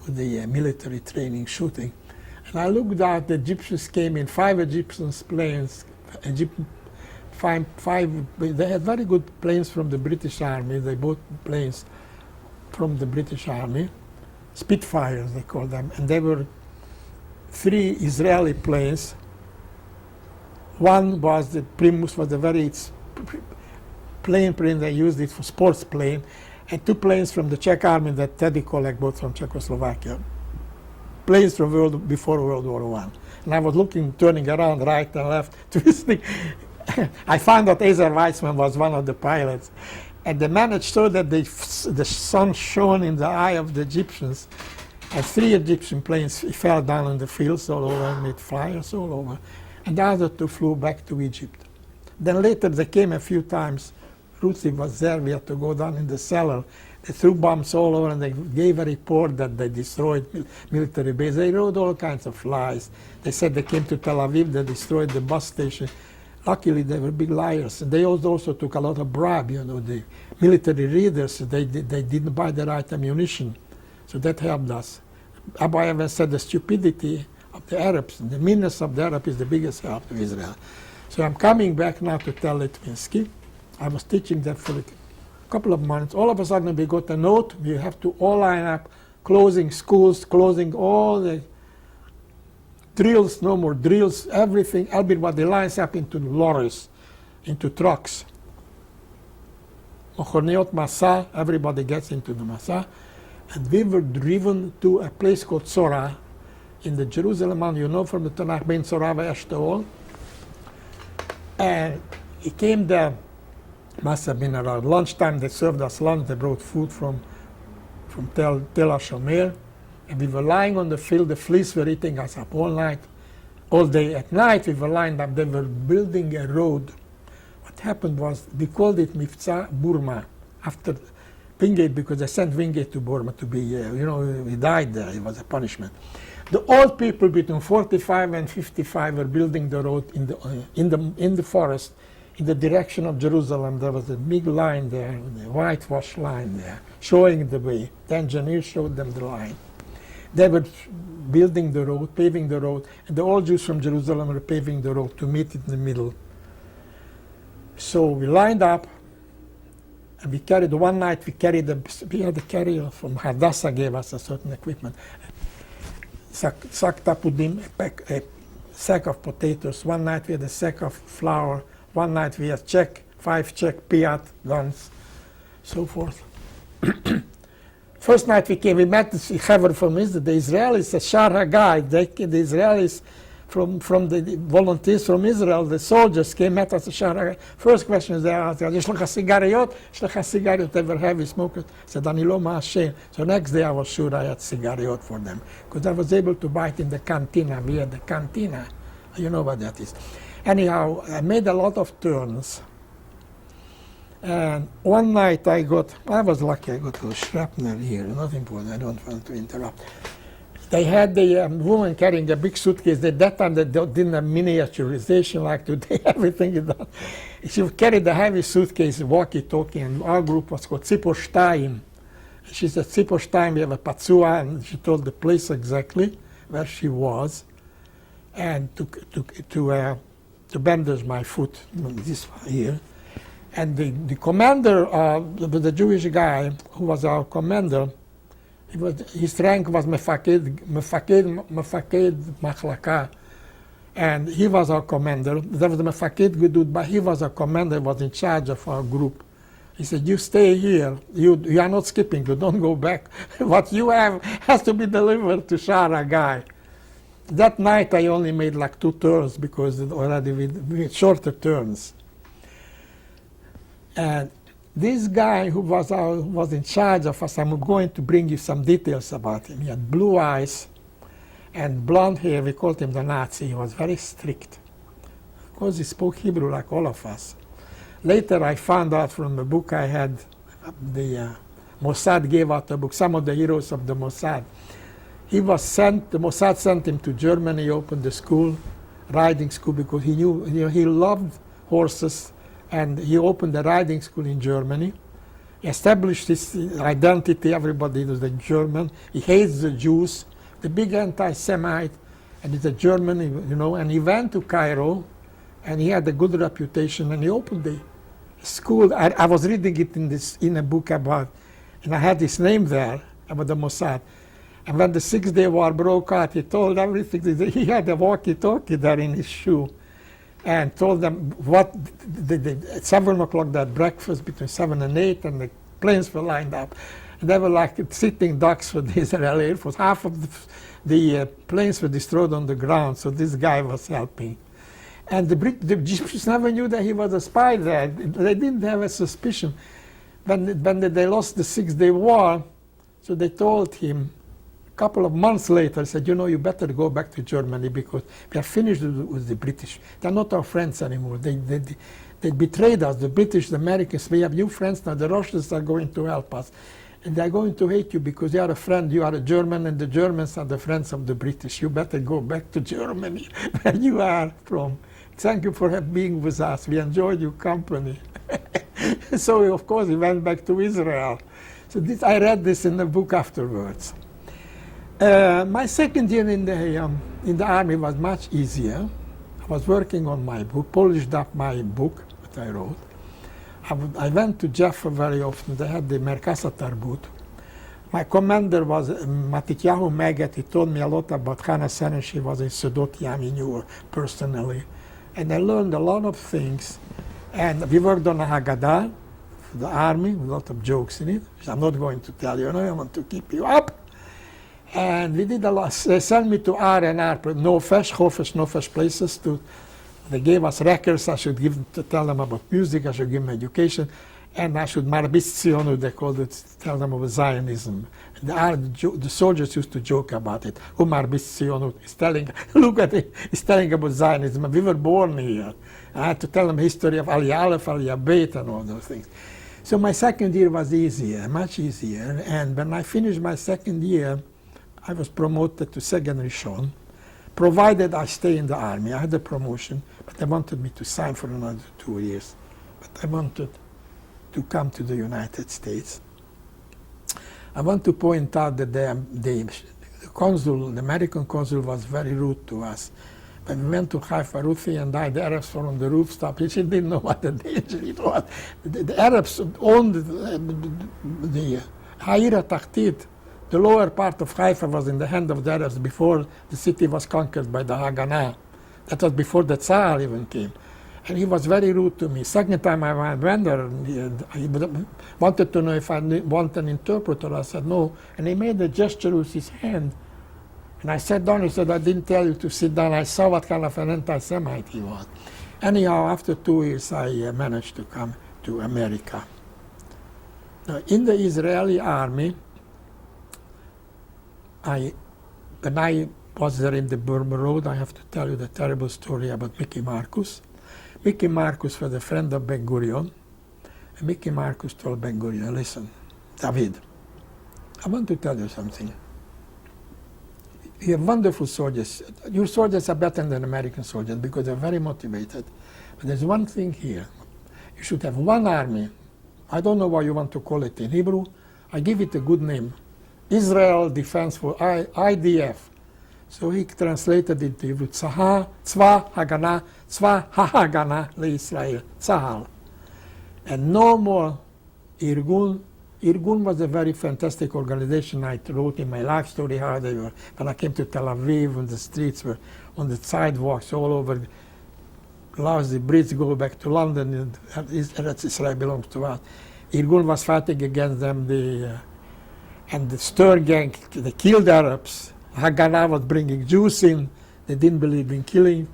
with the military training, shooting. And I looked out, the Egyptians came in, 5 Egyptian planes, they had very good planes from the British Army. They bought planes from the British Army, Spitfires they called them, and there were 3 Israeli planes. One was the Primus, was a very plane, they used it for sports plane, and 2 planes from the Czech Army that Teddy Kolek bought from Czechoslovakia. Planes from before World War I. And I was looking, turning around right and left, twisting. I found out Ezer Weizmann was one of the pilots. And they managed so that the sun shone in the eye of the Egyptians. And 3 Egyptian planes fell down in the fields all over and made fires all over. And the other 2 flew back to Egypt. Then later they came a few times. Rusi was there, we had to go down in the cellar. They threw bombs all over, and they gave a report that they destroyed military base. They wrote all kinds of lies. They said they came to Tel Aviv, they destroyed the bus station. Luckily, they were big liars. And they also took a lot of bribe, the military leaders, they didn't buy the right ammunition. So that helped us. Abu Ayyub said the stupidity of the Arabs, and the meanness of the Arabs is the biggest help to Israel. So I'm coming back now to Tel Litvinsky. I was teaching there for a couple of months. All of a sudden we got a note, we have to all line up, closing schools, closing all the drills, no more drills, everything. Everybody lines up into lorries, into trucks. Mochorniot Masa, everybody gets into the Masa. And we were driven to a place called Tzora in the Jerusalem, from the Tanakh, Ben Tzora ve'Eshtaol. And he came there. Must have been around lunchtime. They served us lunch. They brought food from Tel HaShomer. And we were lying on the field, the fleas were eating us up all night, all day. At night we were lined up, they were building a road. What happened was, we called it Mifza Burma, after Wingate, because they sent Wingate to Burma to be, he died there, it was a punishment. The old people between 45 and 55 were building the road in the forest, in the direction of Jerusalem. There was a big line there, a whitewash line there, showing the way. The engineer showed them the line. They were building the road, paving the road, and the old Jews from Jerusalem were paving the road to meet in the middle. So we lined up, and we carried, one night we had a carrier from Hadassah gave us a certain equipment. Saktapudim, a sack of potatoes. One night we had a sack of flour. One night we had 5 Czech Piat guns, so forth. First night we met the Chaver from Israel, the Israelis, the Shar Hagai, the Israelis from the volunteers from Israel, the soldiers came at us, the Shar Hagai. First question is they asked, יש לך סיגריות, ever heavy smokers? I said, אני לא מעשן. So next day I was sure I had סיגריות for them, because I was able to buy it in the cantina. We had the cantina, you know what that is. Anyhow, I made a lot of turns. And one night I was lucky, I got a shrapnel here, not important, I don't want to interrupt. They had the woman carrying a big suitcase. At that time they didn't have miniaturization like today, everything is done. She carried a heavy suitcase, walkie-talkie, and our group was called Tzipor Shtayim. She said, Tzipor Shtayim, we have a patsua, and she told the place exactly where she was, and to bandage my foot, this here. And the commander, the Jewish guy who was our commander, his rank was Mefaked Machlaka, and he was our commander. There was the Mefaked Gedud, but he was our commander, was in charge of our group. He said, you stay here, you are not skipping, you don't go back. What you have has to be delivered to Shar Hagai. That night I only made like 2 turns, because already we had shorter turns. And this guy who was in charge of us, I'm going to bring you some details about him. He had blue eyes and blonde hair. We called him the Nazi. He was very strict. Of course, he spoke Hebrew like all of us. Later, I found out from a book I had, the Mossad gave out a book, some of the heroes of the Mossad. The Mossad sent him to Germany, opened the school, riding school, because he knew, he loved horses. And he opened a riding school in Germany. He established his identity, everybody was a German. He hates the Jews, the big anti-Semite, and he's a German, and he went to Cairo, and he had a good reputation, and he opened the school. I was reading it in a book about, and I had his name there, about the Mossad. And when the 6-day war broke out, he told everything. He had a walkie-talkie there in his shoe, and told them at 7 o'clock that breakfast between 7 and 8, and the planes were lined up. And they were like sitting ducks for the Israeli Air Force. Half of the planes were destroyed on the ground, so this guy was helping. And the Egyptians never knew that he was a spy there. They didn't have a suspicion. When they lost the 6-day war, so they told him, a couple of months later, said, you better go back to Germany, because we are finished with the British. They're not our friends anymore. They betrayed us, the British, the Americans. We have new friends now. The Russians are going to help us. And they're going to hate you because you are a friend. You are a German, and the Germans are the friends of the British. You better go back to Germany, where you are from. Thank you for being with us. We enjoyed your company. So, of course, he went back to Israel. So I read this in the book afterwards. My second year in the army was much easier. I was working on my book, polished up my book that I wrote. I went to Jaffa very often. They had the Merkasa Tarbut. My commander was Matityahu Megat. He told me a lot about Hannah Sen. She was in Sodot Yam. He knew her personally. And I learned a lot of things. And we worked on a Haggadah for the army, with a lot of jokes in it, which I'm not going to tell you. I want to keep you up. And we did a lot. They sent me to R&R, Nofesh places. They gave us records. I should tell them about music. I should give them education. and I should marbis tzionut, they called it, tell them of Zionism. The soldiers used to joke about it. Marbis tzionut is telling, look at it, he's telling about Zionism. We were born here. I had to tell them history of Aliyah Aleph, Aliyah Bet, and all those things. So my second year was easier, much easier. And when I finished my second year, I was promoted to Segen Rishon, provided I stay in the army. I had a promotion, but they wanted me to sign for another 2 years. But I wanted to come to the United States. I want to point out that the consul, the American consul, was very rude to us. When we went to Haifa, Ruthie and I, the Arabs were on the rooftop. She didn't know what the danger it was. The Arabs owned the Haira Tahtit. The lower part of Haifa was in the hand of the Arabs before the city was conquered by the Haganah. That was before the Tsar even came. And he was very rude to me. Second time I went there, he wanted to know if I want an interpreter. I said no. And he made a gesture with his hand. And I sat down, he said, I didn't tell you to sit down. I saw what kind of an anti-Semite he was. Anyhow, after 2 years, I managed to come to America. Now, in the Israeli army, when I was there in the Burma Road, I have to tell you the terrible story about Mickey Marcus. Mickey Marcus was a friend of Ben Gurion. And Mickey Marcus told Ben Gurion, listen, David, I want to tell you something. You have wonderful soldiers. Your soldiers are better than American soldiers because they're very motivated. But there's one thing here. You should have one army. I don't know why you want to call it in Hebrew. I give it a good name. Israel Defense Force, IDF. So he translated it to Hebrew, Tzva Haganah, Tzva HaHaganah LeIsrael, Tzahal. And no more Irgun. Irgun was a very fantastic organization. I wrote in my life story how they were. When I came to Tel Aviv, and the streets were on the sidewalks all over. Lousy bridge go back to London, and Israel belongs to us. Irgun was fighting against them, and the Stern gang, they killed Arabs. Haganah was bringing Jews in. They didn't believe in killing.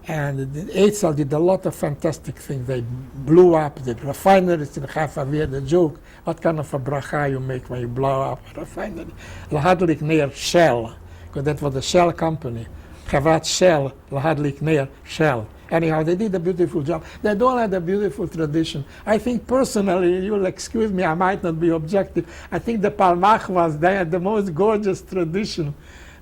And the Eitzel did a lot of fantastic things. They blew up the refineries in Haifa. We had a joke. What kind of a bracha you make when you blow up a refinery? Lahadlik near Shell, because that was the Shell company. Chavat Shell, Lahadlik near Shell. Anyhow, they did a beautiful job. They all had a beautiful tradition. I think personally, you'll excuse me, I might not be objective. I think the Palmach was, they had the most gorgeous tradition.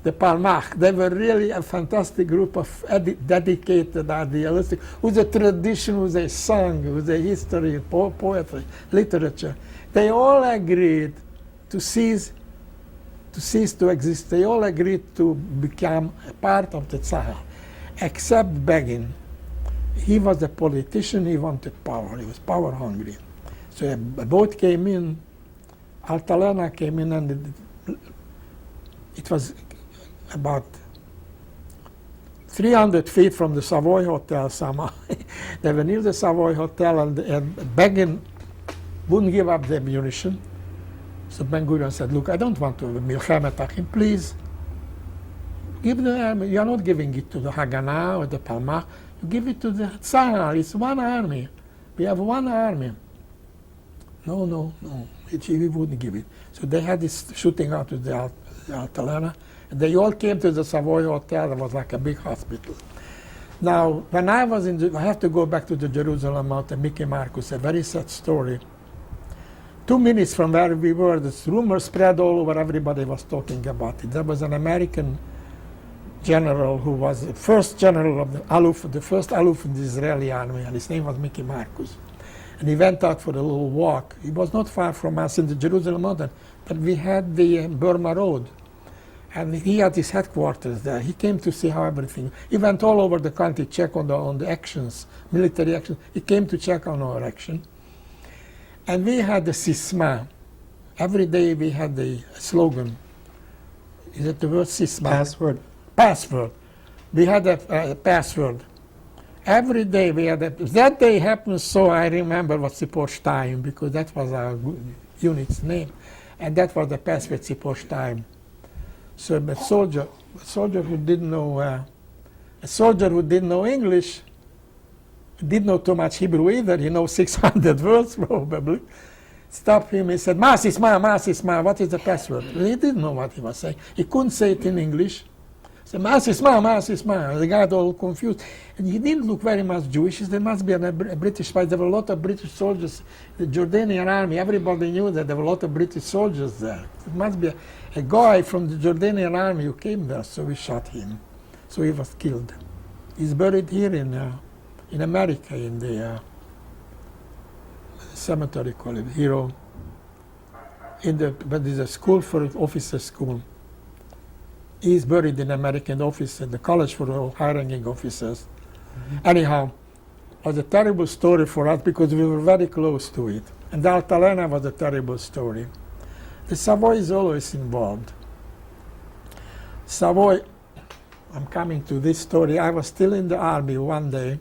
The Palmach, they were really a fantastic group of dedicated, idealistic, with a tradition, with a song, with a history, poetry, literature. They all agreed to cease to exist. They all agreed to become a part of the Tzahal, except Begin. He was a politician, he wanted power, he was power hungry. So a boat came in, Altalena came in, and it was about 300 feet from the Savoy Hotel somehow. They were near the Savoy Hotel, and Begin wouldn't give up the ammunition. So Ben Gurion said, look, I don't want to milchemet achim, please. Give the army. You're not giving it to the Haganah or the Palmach. You give it to the Tzahal. It's one army. We have one army. No. He wouldn't give it. So they had this shooting out with the Altalena. And they all came to the Savoy Hotel. It was like a big hospital. Now, when I was I have to go back to the Jerusalem Mountain, Mickey Marcus, a very sad story. 2 minutes from where we were, this rumor spread all over, everybody was talking about it. There was an American general who was the first general of the Aluf, the first Aluf in the Israeli army, and his name was Mickey Marcus. And he went out for a little walk. He was not far from us in the Jerusalem Mountain, but we had the Burma Road. And he had his headquarters there. He came to see how everything. He went all over the country, check on the actions, military actions. He came to check on our action. And we had the sisma. Every day we had the slogan. Is it the word sisma? Password. We had a password. Every day we had a. That day happened, so I remember what Siposh time, because that was our unit's name. And that was the password, Siposh time. So a soldier who didn't know English, didn't know too much Hebrew either. He knows 600 words probably. Stopped him. He said, "Mas isma, what is the password?" He didn't know what he was saying. He couldn't say it in English. He said, "Mas isma." The guy got all confused. And he didn't look very much Jewish. He said, "There must be a British spy." There were a lot of British soldiers. The Jordanian army, everybody knew that there were a lot of British soldiers there. It must be a guy from the Jordanian army who came there. So we shot him. So he was killed. He's buried here in America, in the cemetery, called it Hero. But there's a school for officer school. He's buried in American office at the college for high-ranking officers. Anyhow, it was a terrible story for us because we were very close to it. And the Altalena was a terrible story. The Savoy is always involved. Savoy, I'm coming to this story. I was still in the army one day.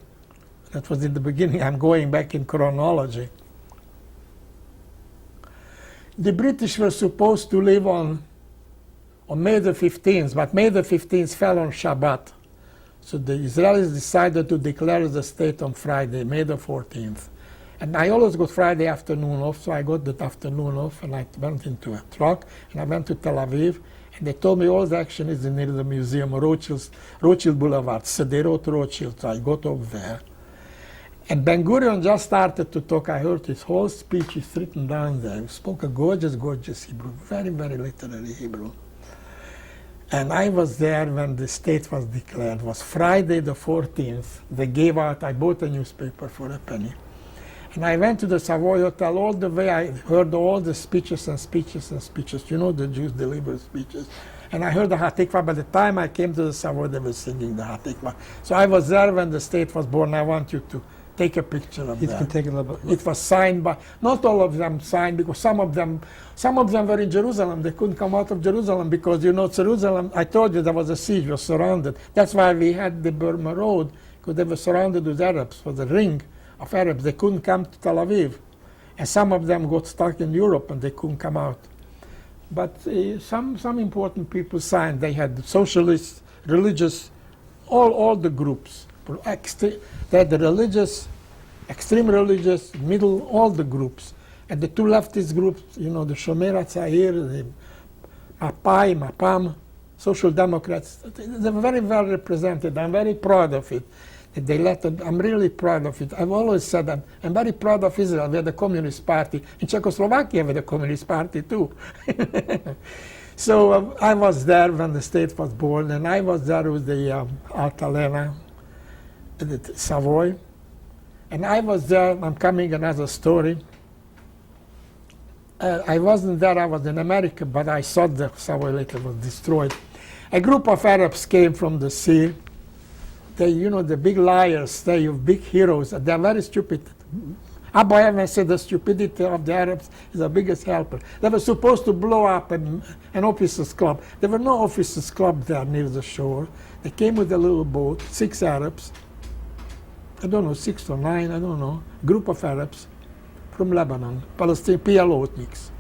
That was in the beginning. I'm going back in chronology. The British were supposed to leave on May the 15th, but May the 15th fell on Shabbat. So the Israelis decided to declare the state on Friday, May the 14th. And I always got Friday afternoon off, so I got that afternoon off, and I went into a truck, and I went to Tel Aviv, and they told me all the action is near the museum, Rothschild Boulevard, Sderot Rothschild, so I got over there. And Ben-Gurion just started to talk. I heard his whole speech is written down there. He spoke a gorgeous, gorgeous Hebrew, very, very literary Hebrew. And I was there when the state was declared. It was Friday the 14th. They gave out, I bought a newspaper for a penny. And I went to the Savoy Hotel all the way. I heard all the speeches and speeches and speeches. You know, the Jews deliver speeches. And I heard the Hatikva. By the time I came to the Savoy, they were singing the Hatikva. So I was there when the state was born. I want you to take a picture of that. You can take a little bit. It was signed by, not all of them signed, because some of them were in Jerusalem. They couldn't come out of Jerusalem because, you know, Jerusalem, I told you there was a siege, was surrounded. That's why we had the Burma Road, because they were surrounded with Arabs, for the ring of Arabs. They couldn't come to Tel Aviv. And some of them got stuck in Europe and they couldn't come out. But some important people signed. They had socialists, religious, all the groups. They had the religious, extreme religious, middle, all the groups. And the two leftist groups, you know, the Shomer HaTzahir, the Mapai, Mapam, Social Democrats, they're very well represented. I'm very proud of it. That they let them, I'm really proud of it. I've always said that I'm very proud of Israel. We had the Communist Party. In Czechoslovakia, we had the Communist Party too. So I was there when the state was born, and I was there with the Altalena, the Savoy. And I was there, I'm coming another story. I wasn't there, I was in America, but I saw the Savoy later was destroyed. A group of Arabs came from the sea. They, you know, the big liars, they are big heroes, they're very stupid. Abu Evan said the stupidity of the Arabs is the biggest helper. They were supposed to blow up an officers' club. There were no officers' club there near the shore. They came with a little boat, 6 Arabs. I don't know, 6 or 9, I don't know. Group of Arabs from Lebanon, Palestinian PLOniks.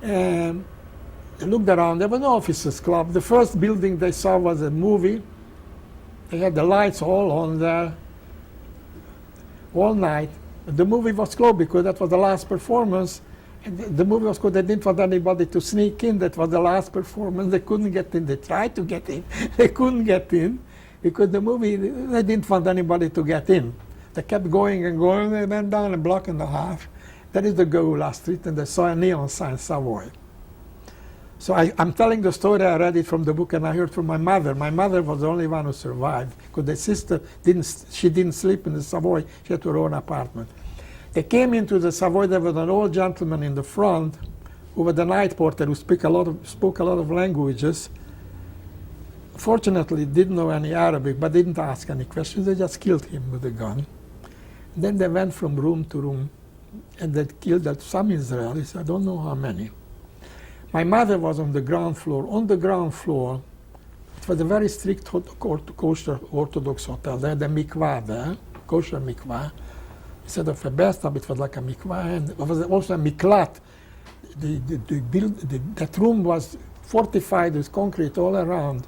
And they looked around, there was no officers' club. The first building they saw was a movie. They had the lights all on there all night. The movie was closed because that was the last performance. And the movie was closed. They didn't want anybody to sneak in. That was the last performance. They couldn't get in. They tried to get in. They couldn't get in because the movie, they didn't want anybody to get in. They kept going and going. They went down a block and a half. That is the Goula Street, and they saw a neon sign, Savoy. So I'm telling the story. I read it from the book, and I heard from my mother. My mother was the only one who survived because the sister didn't sleep in the Savoy. She had her own apartment. They came into the Savoy. There was an old gentleman in the front who was the night porter who spoke a lot of languages. Fortunately, didn't know any Arabic, but didn't ask any questions. They just killed him with a gun. And then they went from room to room, and they killed some Israelis. I don't know how many. My mother was on the ground floor. On the ground floor, it was a very strict kosher Orthodox hotel. They had a mikvah there, kosher mikvah. Instead of a bathtub, it was like a mikvah, and it was also a miklat. That room was fortified with concrete all around.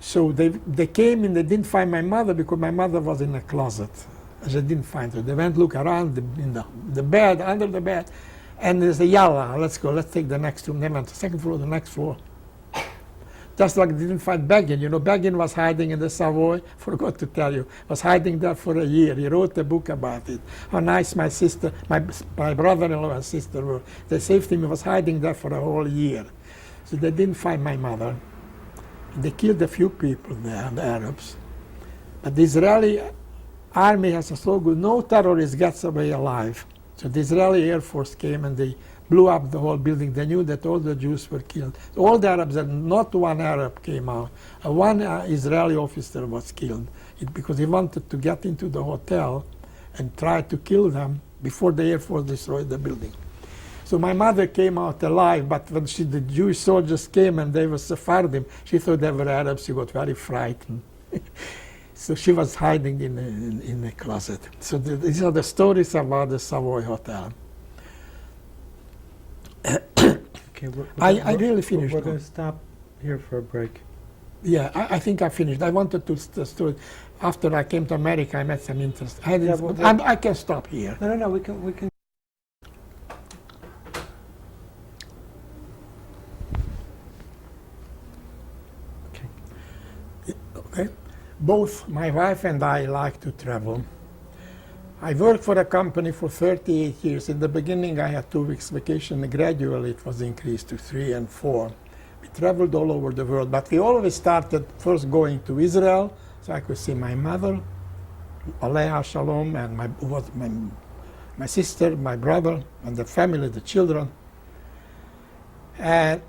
So they came and they didn't find my mother because my mother was in a closet. They didn't find her. They went look around in the bed, under the bed, and they said, "Yalla, let's go. Let's take the next room." They went to the second floor, the next floor. Just like they didn't find Begin. You know, Begin was hiding in the Savoy. Forgot to tell you, was hiding there for a year. He wrote a book about it. How nice my sister, my brother-in-law and sister were. They saved him. He was hiding there for a whole year. So they didn't find my mother. They killed a few people there, the Arabs. But the Israeli army has a so good, no terrorist gets away alive. So the Israeli Air Force came and they blew up the whole building. They knew that all the Jews were killed. All the Arabs, and not one Arab came out. One Israeli officer was killed because he wanted to get into the hotel and try to kill them before the Air Force destroyed the building. So my mother came out alive, but when the Jewish soldiers came and they were Sephardim, she thought they were Arabs. She got very frightened. So she was hiding in a closet. So these are the stories about the Savoy Hotel. Okay, I really finished. We're going to stop here for a break. Yeah, I think I finished. I wanted to story. After I came to America, I met some interest. I can stop here. No, we can. Okay. Both my wife and I like to travel. I worked for a company for 38 years. In the beginning, I had 2 weeks vacation. Gradually, it was increased to 3 and 4. We traveled all over the world, but we always started first going to Israel, so I could see my mother, Aleha Shalom, and my sister, my brother, and the family, the children. And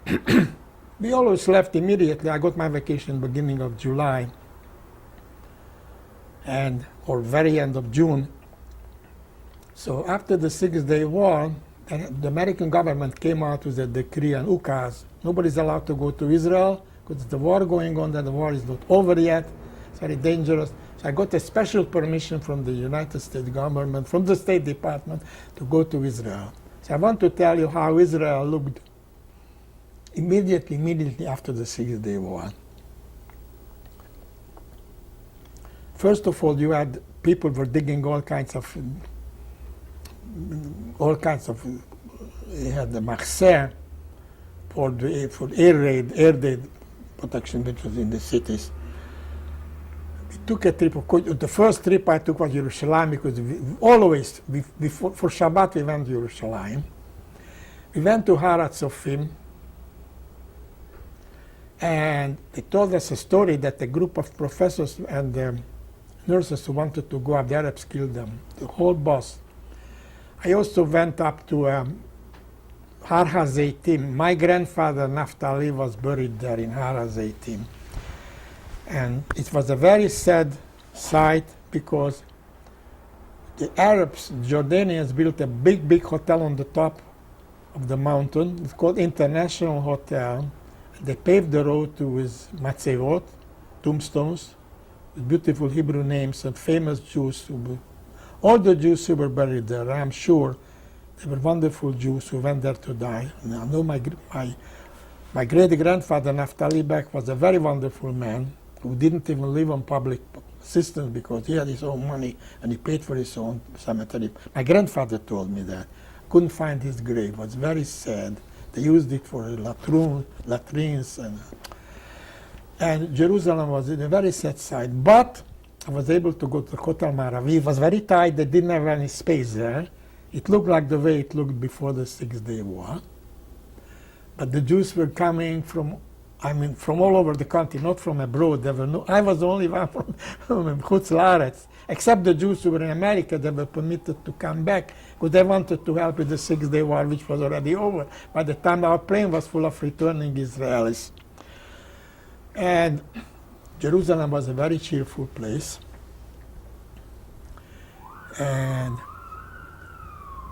we always left immediately. I got my vacation beginning of July, or very end of June. So after the 6-day war, the American government came out with a decree on ukaz. Nobody's allowed to go to Israel because the war going on, and the war is not over yet. It's very dangerous. So I got a special permission from the United States government, from the State Department, to go to Israel. So I want to tell you how Israel looked immediately after the 6-day war. First of all, you had people were digging all kinds of. They had the Marseille for air raid protection, which was in the cities. We took a trip. The first trip I took was Jerusalem because for Shabbat we went to Jerusalem. We went to Har HaTzofim, and they told us a story that a group of professors and nurses who wanted to go up, the Arabs killed them, the whole bus. I also went up to Har HaZeitim. My grandfather, Naphtali, was buried there in Har HaZeitim. And it was a very sad sight because the Arabs, Jordanians, built a big hotel on the top of the mountain. It's called International Hotel. They paved the road with matzevot, tombstones, with beautiful Hebrew names and famous Jews. All the Jews who were buried there, I'm sure, they were wonderful Jews who went there to die. And I know my great-grandfather, Naphtali Beck, was a very wonderful man who didn't even live on public assistance because he had his own money and he paid for his own cemetery. My grandfather told me that. Couldn't find his grave. It was very sad. They used it for latrines. And Jerusalem was in a very sad side. But I was able to go to Kotel Maravi. It was very tight. They didn't have any space there. It looked like the way it looked before the 6-day war. But the Jews were coming from all over the country, not from abroad. There were I was the only one from Chutz Laaretz. Except the Jews who were in America, they were permitted to come back because they wanted to help with the 6-day war, which was already over. By the time our plane was full of returning Israelis. And Jerusalem was a very cheerful place. And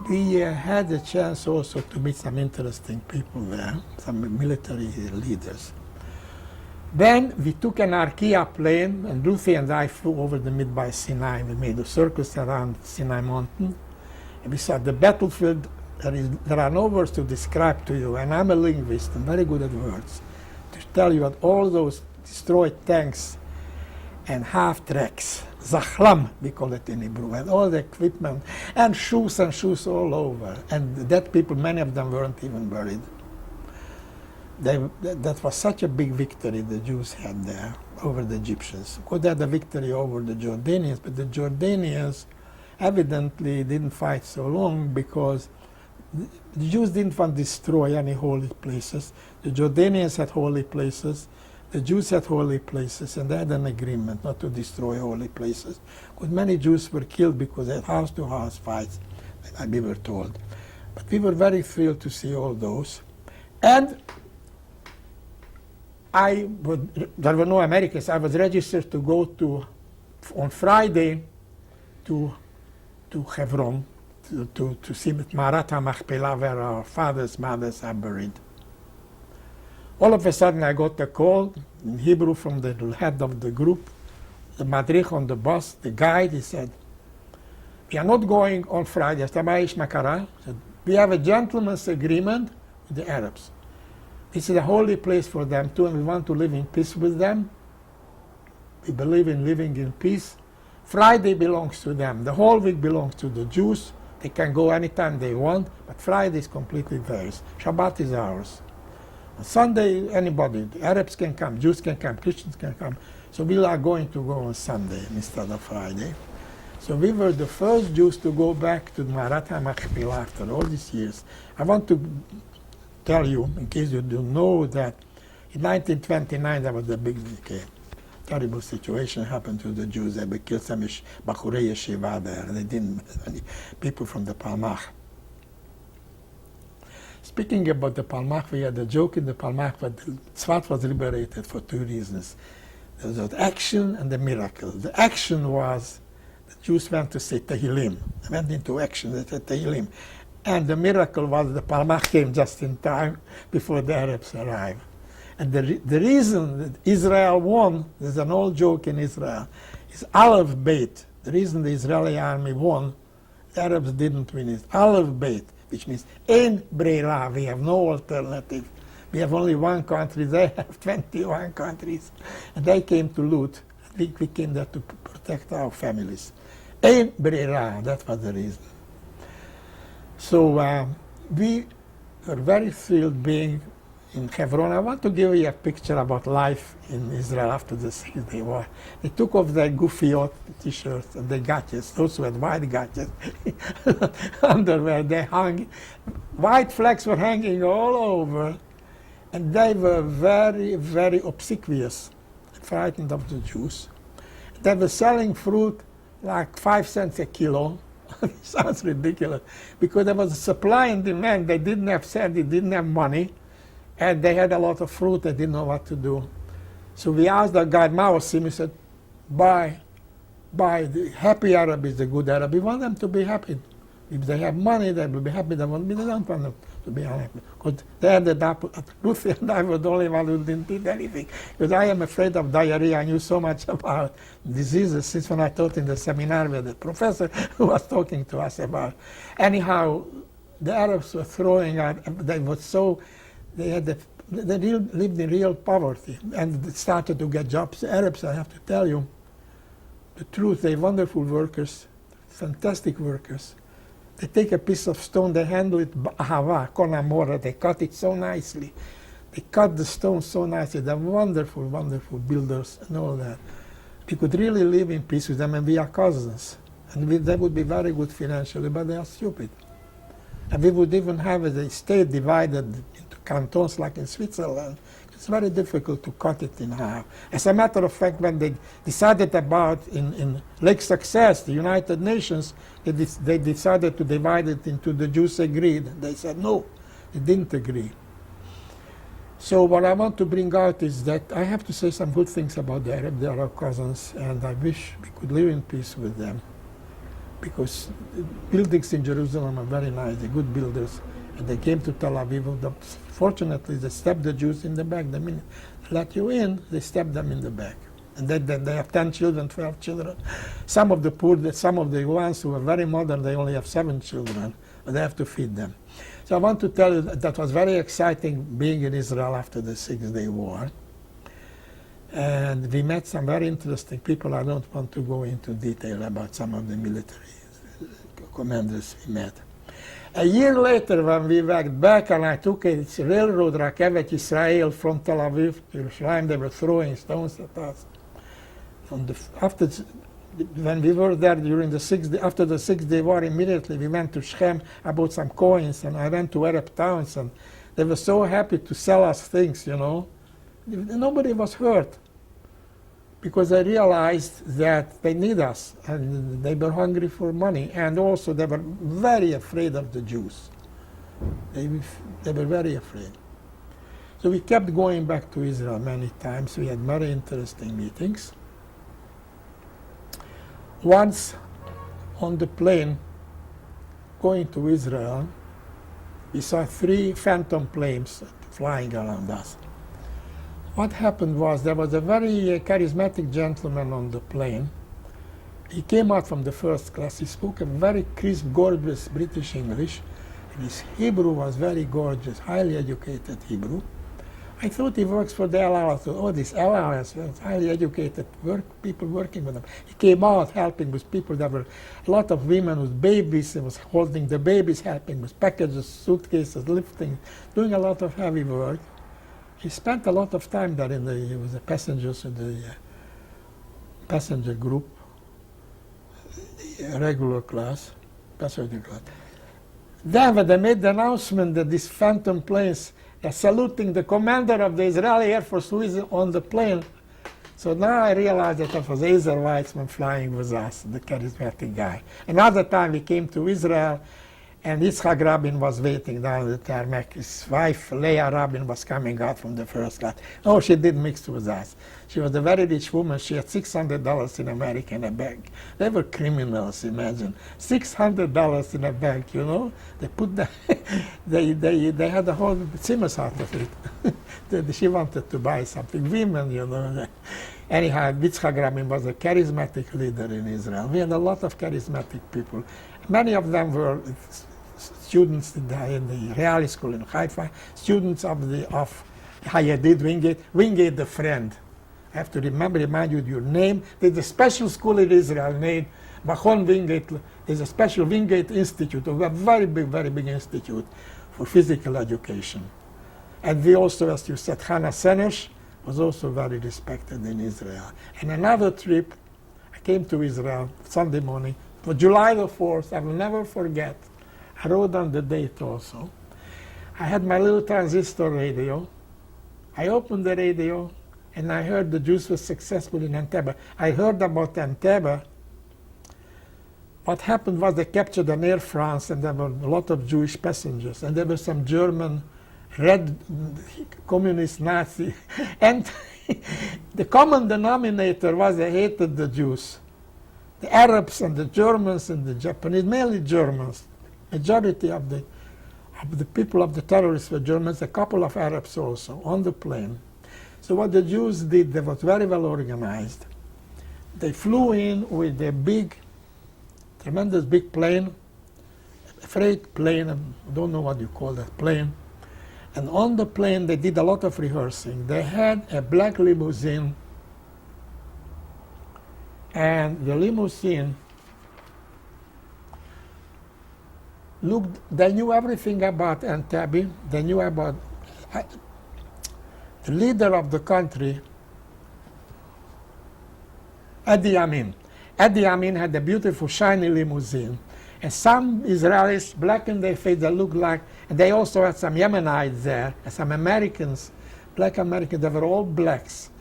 we had a chance also to meet some interesting people there, some military leaders. Then we took an Arkia plane, and Ruthie and I flew over the Midway Sinai. We made a circus around Sinai Mountain. And we saw the battlefield. There are no words to describe to you, and I'm a linguist and very good at words, to tell you that all those destroyed tanks and half-tracks. Zachlam, we call it in Hebrew, and all the equipment, and shoes all over. And the dead people, many of them weren't even buried. That was such a big victory the Jews had there over the Egyptians. Of course, they had a victory over the Jordanians, but the Jordanians evidently didn't fight so long because the Jews didn't want to destroy any holy places. The Jordanians had holy places. The Jews had holy places, and they had an agreement not to destroy holy places. Because many Jews were killed because they had house-to-house fights, we were told. But we were very thrilled to see all those. And there were no Americans. I was registered to go on Friday to Hebron to see Marat HaMachpelah, where our fathers, mothers are buried. All of a sudden I got a call in Hebrew from the head of the group, the madrich on the bus, the guide. He said, "We are not going on Friday." I said, "We have a gentleman's agreement with the Arabs. This is a holy place for them too, and we want to live in peace with them. We believe in living in peace. Friday belongs to them. The whole week belongs to the Jews. They can go anytime they want, but Friday is completely theirs. Shabbat is ours. On Sunday, anybody, the Arabs can come, Jews can come, Christians can come. So we are going to go on Sunday instead of Friday." So we were the first Jews to go back to Marat HaMachpelah after all these years. I want to tell you, in case you don't know, that in 1929 there was a big, terrible situation happened to the Jews. They killed some Bachurei Yeshiva there. They didn't, people from the Palmach. Speaking about the Palmach, we had a joke in the Palmach, but Tzfat was liberated for two reasons. There was the action and the miracle. The action was the Jews went to say Tehillim. They went into action, they said Tehillim. And the miracle was the Palmach came just in time before the Arabs arrived. And the reason that Israel won, there's an old joke in Israel, is Aleph Beit. The reason the Israeli army won, the Arabs didn't win, is Aleph Beit, which means Ein Breira, we have no alternative. We have only one country, they have 21 countries. And they came to loot. We came there to protect our families. Ein Breira, that was the reason. So we were very thrilled being in Hebron. I want to give you a picture about life in Israel after the 6-day war. They took off their gufiot t-shirts and the gadgets, those who had white gadgets, underwear. They hung, white flags were hanging all over, and they were very, very obsequious, frightened of the Jews. They were selling fruit like 5 cents a kilo. It sounds ridiculous, because there was a supply and demand. They didn't have sand, they didn't have money, and they had a lot of fruit. They didn't know what to do. So we asked the guy, Maosim, he said, buy. The happy Arab is the good Arab. We want them to be happy. If they have money, they will be happy. They don't want them to be unhappy. Because they ended up, Ruthie and I were the only one who didn't eat anything. Because I am afraid of diarrhea. I knew so much about diseases since when I taught in the seminar with the professor who was talking to us about. Anyhow, the Arabs were throwing out, they were so, they lived in real poverty and they started to get jobs. The Arabs, I have to tell you the truth, they're wonderful workers, fantastic workers. They take a piece of stone, they handle it ahava, con amore, they cut it so nicely. They cut the stone so nicely. They're wonderful, wonderful builders and all that. We could really live in peace with them, and we are cousins. And they would be very good financially, but they are stupid. And we would even have a state divided into cantons like in Switzerland. It's very difficult to cut it in half. As a matter of fact, when they decided about in Lake Success, the United Nations, they decided to divide it into the Jews agreed. They said no, they didn't agree. So what I want to bring out is that I have to say some good things about the Arab. They are our cousins, and I wish we could live in peace with them. Because buildings in Jerusalem are very nice, they're good builders. And they came to Tel Aviv. Fortunately, they stabbed the Jews in the back. The minute they let you in, they stabbed them in the back. And then they have 10 children, 12 children. Some of the poor, some of the ones who are very modern, they only have 7 children. But they have to feed them. So I want to tell you that was very exciting being in Israel after the 6-day war. And we met some very interesting people. I don't want to go into detail about some of the military commanders we met. A year later, when we went back and I took a railroad Rakevet Israel from Tel Aviv to Yerushalayim, they were throwing stones at us. When we were there during after the 6-day war, immediately we went to Shechem. I bought some coins and I went to Arab towns and they were so happy to sell us things, you know. Nobody was hurt because they realized that they need us and they were hungry for money, and also they were very afraid of the Jews. They were very afraid. So we kept going back to Israel many times. We had very interesting meetings. Once on the plane going to Israel, we saw 3 phantom planes flying around us. What happened was there was a very charismatic gentleman on the plane. He came out from the first class. He spoke a very crisp, gorgeous British English. And his Hebrew was very gorgeous, highly educated Hebrew. I thought he works for the LRS. Oh, this LRS, highly educated people working with them. He came out helping with people. There were a lot of women with babies. He was holding the babies, helping with packages, suitcases, lifting, doing a lot of heavy work. He spent a lot of time there with the passengers in the passenger group, the regular class, passenger class. Then when they made the announcement that these phantom planes are saluting the commander of the Israeli Air Force who is on the plane. So now I realized that it was Ezer Weizman flying with us, the charismatic guy. Another time we came to Israel, and Yitzhak Rabin was waiting down the tarmac. His wife, Leah Rabin, was coming out from the first class. Oh, she did mix with us. She was a very rich woman. She had $600 in America in a bank. They were criminals, imagine. $600 in a bank, you know? They put the they had the whole Zimmers out of it. She wanted to buy something. Women, you know. Anyhow, Yitzhak Rabin was a charismatic leader in Israel. We had a lot of charismatic people. Many of them were students in the Real School in Haifa, students of Hayadid Wingate the Friend. I have to remind you your name. There's a special school in Israel named Machon Wingate. There's a special Wingate Institute, a very big institute for physical education. And we also, as you said, Hannah Senesh was also very respected in Israel. And another trip, I came to Israel Sunday morning, for July the 4th, I will never forget. I wrote down the date also. I had my little transistor radio. I opened the radio, and I heard the Jews were successful in Entebbe. I heard about Entebbe. What happened was they captured an Air France, and there were a lot of Jewish passengers, and there were some German red communist Nazi. And the common denominator was they hated the Jews. The Arabs and the Germans and the Japanese, mainly Germans. Majority of the people of the terrorists were Germans, a couple of Arabs also, on the plane. So what the Jews did, they was very well organized. They flew in with a big, tremendous big plane, a freight plane, I don't know what you call that plane. And on the plane, they did a lot of rehearsing. They had a black limousine, and the limousine looked, they knew everything about Entebbe. They knew about the leader of the country, Idi Amin. Idi Amin had a beautiful, shiny limousine. And some Israelis, black in their face, they looked like, and they also had some Yemenites there, and some Americans, black Americans, they were all blacks.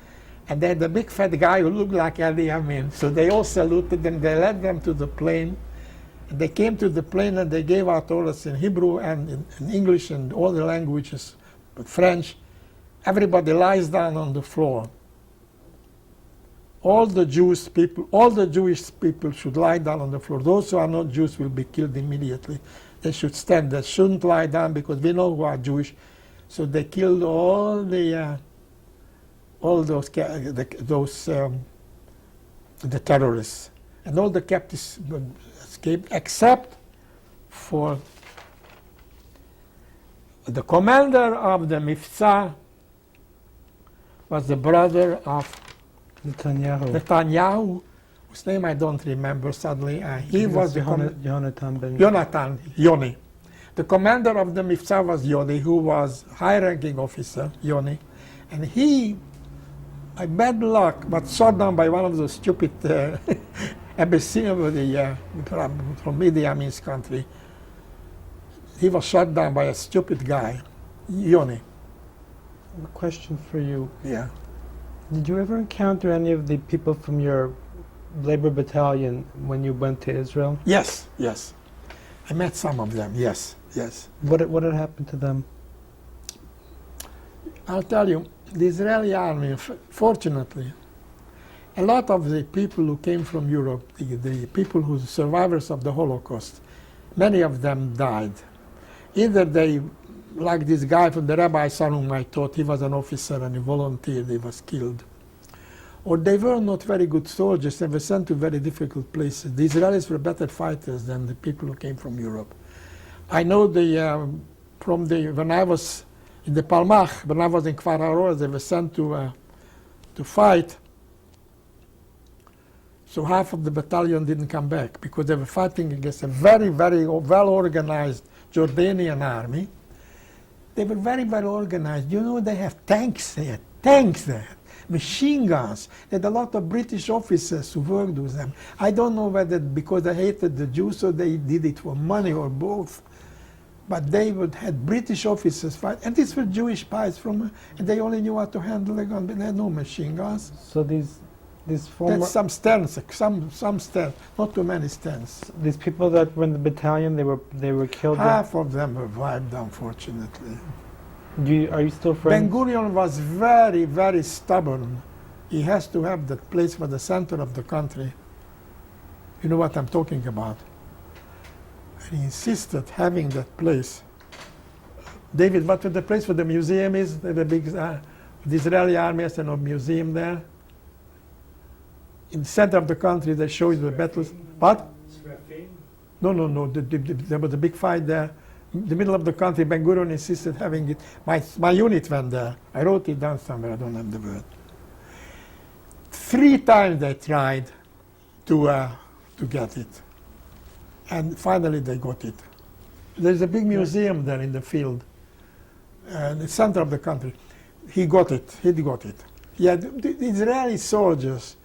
And they had a big fat guy who looked like Idi Amin. So they all saluted them, they led them to the plane. And they came to the plane and they gave out orders in Hebrew and in English and all the languages, but French. Everybody lies down on the floor. All the Jewish people should lie down on the floor. Those who are not Jews will be killed immediately. They should stand. They shouldn't lie down because we know who are Jewish. So they killed all those terrorists, and all the captives escaped, except for the commander of the Mifsa was the brother of Netanyahu, whose name I don't remember suddenly. He was the Jonathan Ben. Jonathan, Yoni. The commander of the Mifsa was Yoni, who was high-ranking officer, Yoni. And he, by bad luck, was shot down by one of those stupid embassy from Idi Amin's country. He was shot down by a stupid guy, Yoni. A question for you. Yeah. Did you ever encounter any of the people from your labor battalion when you went to Israel? Yes, yes. I met some of them, yes, yes. What had happened to them? I'll tell you, the Israeli army, fortunately, a lot of the people who came from Europe, the people who survivors of the Holocaust, many of them died. Either they, like this guy from the rabbi's son whom I taught, he was an officer and he volunteered, he was killed. Or they were not very good soldiers and were sent to very difficult places. The Israelis were better fighters than the people who came from Europe. I know when I was in the Palmach, when I was in Kfar HaRoa, they were sent to fight. So half of the battalion didn't come back because they were fighting against a very, very well-organized Jordanian army. They were very well organized. You know, they have tanks there, machine guns. They had a lot of British officers who worked with them. I don't know whether because they hated the Jews or they did it for money or both. But they had British officers fight, and these were Jewish spies and they only knew how to handle a gun, but they had no machine guns. So these former... There's some stands, some stands, not too many stands. These people that were in the battalion, they were killed? Half of them were wiped, unfortunately. Are you still friends? Ben-Gurion was very, very stubborn. He has to have that place for the center of the country. You know what I'm talking about. And he insisted having that place. David, what the place for the museum is? The big, the Israeli army has a museum there. In the center of the country, they show you the battles. What? No. There was a big fight there. In the middle of the country, Ben-Gurion insisted having it. My unit went there. I wrote it down somewhere. I don't have the word. 3 times they tried to get it. And finally they got it. There's a big museum there in the field, in the center of the country. He got it. Yeah, the Israeli soldiers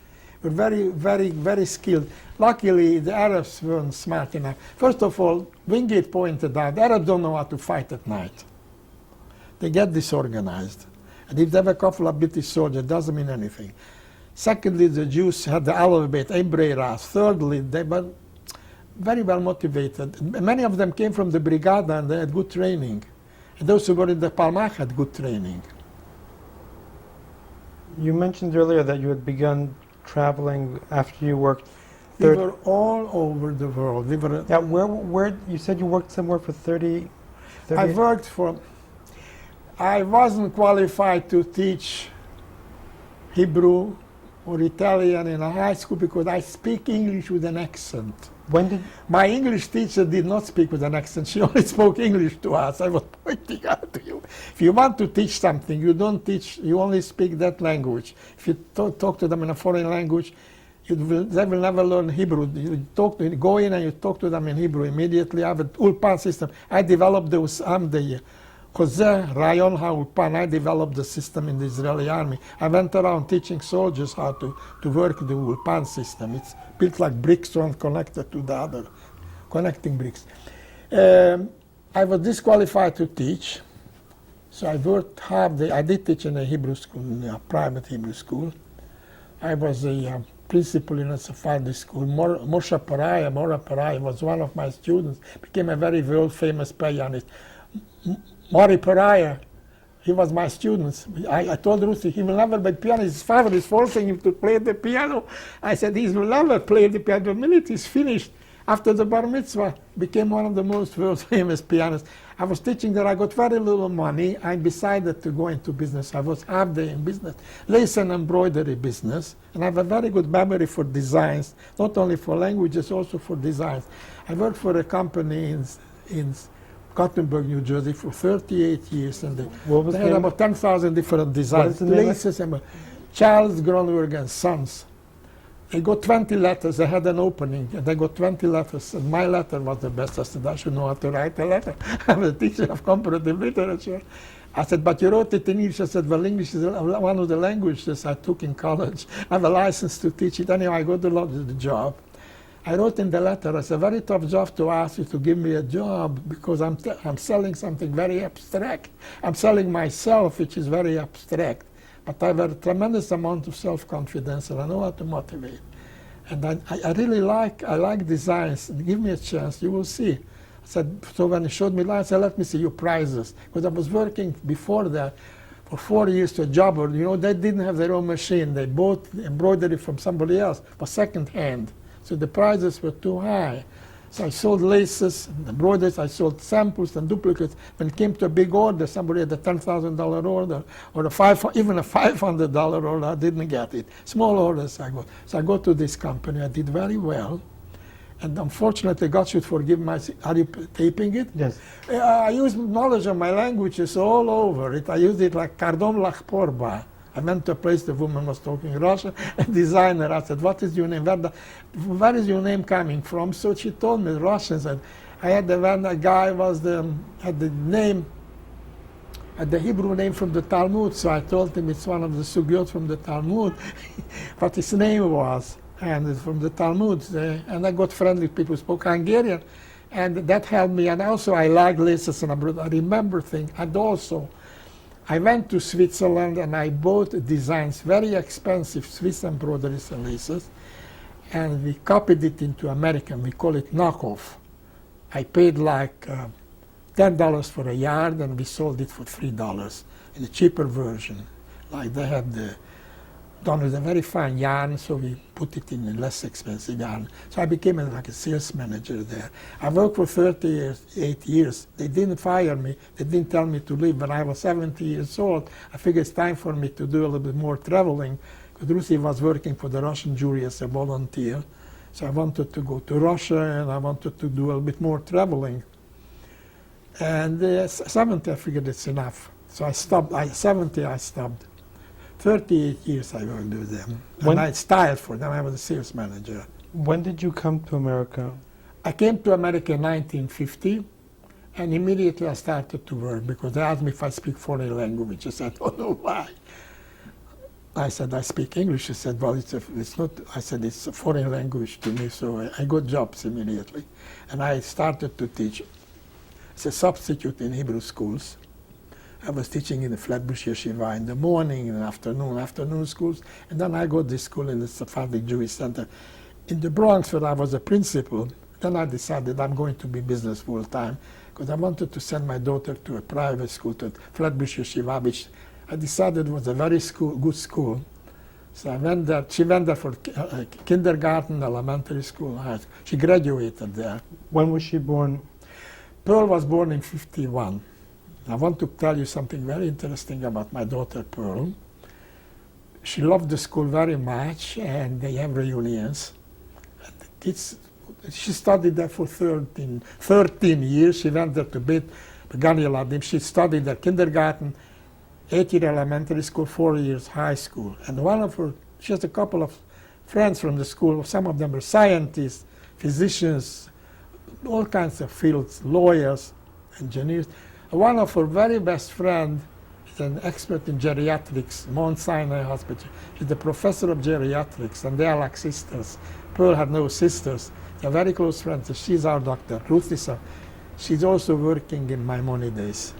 were very, very, very skilled. Luckily, the Arabs weren't smart enough. First of all, Wingate pointed out, the Arabs don't know how to fight at night. They get disorganized. And if they have a couple of British soldiers, it doesn't mean anything. Secondly, the Jews had the alphabet, Ebreras. Thirdly, they were very well motivated. Many of them came from the Brigada and they had good training. And those who were in the Palmach had good training. You mentioned earlier that you had begun traveling after you worked. We were all over the world. Now, where you said you worked somewhere for 30 I wasn't qualified to teach Hebrew or Italian in a high school because I speak English with an accent. My English teacher did not speak with an accent. She only spoke English to us. I was pointing out to you. If you want to teach something, you don't teach, you only speak that language. If you talk to them in a foreign language, they will never learn Hebrew. You go in and you talk to them in Hebrew immediately. I have an Ulpan system. I developed those, Rayon HaUlpan, I developed the system in the Israeli army. I went around teaching soldiers how to work the Ulpan system. It's built like bricks, one connected to the other, connecting bricks. I was disqualified to teach, so I worked half day. I did teach in a Hebrew school, in a private Hebrew school. I was a principal in a Sephardi school. Mora Paraya was one of my students, became a very world-famous pianist. Mori Paraya, he was my student. I told Rusi, he will never be piano. His father is forcing him to play the piano. I said, he will never play the piano. The minute he's finished, after the bar mitzvah, became one of the most world-famous pianists. I was teaching there. I got very little money. I decided to go into business. I was half day in business, lace and embroidery business. And I have a very good memory for designs, not only for languages, also for designs. I worked for a company in Gothenburg, New Jersey for 38 years, and they had about 10,000 different designs. Charles Gronberg and Sons. They got 20 letters. They had an opening, and they got 20 letters. And my letter was the best. I said, I should know how to write a letter. I'm a teacher of comparative literature. I said, but you wrote it in English. I said, well, English is one of the languages I took in college. I have a license to teach it. Anyway, I got the job. I wrote in the letter, it's a very tough job to ask you to give me a job because I'm selling something very abstract. I'm selling myself, which is very abstract. But I have a tremendous amount of self-confidence and I know how to motivate. And I really like designs. Give me a chance, you will see. I said, so when he showed me lines, I said, let me see your prizes. Because I was working before that for 4 years to a jobber. You know, they didn't have their own machine. They bought embroidery from somebody else, but second hand. So the prices were too high. So I sold laces, and embroideries, I sold samples and duplicates. When it came to a big order, somebody had a $10,000 order, or even a $500 order, I didn't get it. Small orders I got. So I go to this company, I did very well. And unfortunately, God should forgive my, are you taping it? Yes. I use knowledge of my languages all over it. I used it like kardom lach porba. I went to a place, the woman was talking Russian, a designer. I said, what is your name? Where is your name coming from? So she told me Russian. And I had a guy had the name, had the Hebrew name from the Talmud. So I told him it's one of the sugyot from the Talmud, what his name was. And it's from the Talmud. And I got friendly with people who spoke Hungarian. And that helped me. And also I like laces and I remember things. And also, I went to Switzerland and I bought designs, very expensive Swiss embroideries and laces, and we copied it into American. We call it knockoff. I paid like $10 for a yard and we sold it for $3 in a cheaper version. Like they had done with a very fine yarn, so we put it in a less expensive yarn. So I became like a sales manager there. I worked for 38 years. They didn't fire me. They didn't tell me to leave. When I was 70 years old, I figured it's time for me to do a little bit more traveling, because Lucy was working for the Russian jury as a volunteer. So I wanted to go to Russia and I wanted to do a little bit more traveling. And 70, I figured it's enough. So I stopped. 70, I stopped. 38 years I worked with them. And I styled for them. I was a sales manager. When did you come to America? I came to America in 1950, and immediately I started to work because they asked me if I speak foreign languages. I don't know why. I said, I speak English. She said, well, it's not. I said, it's a foreign language to me, so I got jobs immediately. And I started to teach as a substitute in Hebrew schools. I was teaching in the Flatbush Yeshiva in the morning and afternoon schools, and then I got this school in the Sephardic Jewish Center in the Bronx, where I was a principal. Then I decided I'm going to be business full time, because I wanted to send my daughter to a private school, to Flatbush Yeshiva, which I decided was a very good school. So I went there. She went there for kindergarten, elementary school. She graduated there. When was she born? Pearl was born in '51. I want to tell you something very interesting about my daughter Pearl. She loved the school very much, and they have reunions. And the kids, she studied there for 13 years. She went there to Beit Gan Yeladim. She studied there kindergarten, 8-year elementary school, 4 years high school. And she has a couple of friends from the school. Some of them are scientists, physicians, all kinds of fields, lawyers, engineers. One of her very best friends is an expert in geriatrics, Mount Sinai Hospital. She's the professor of geriatrics, and they are like sisters. Pearl had no sisters. They're very close friends. She's our doctor. Ruth is she's also working in Maimonides.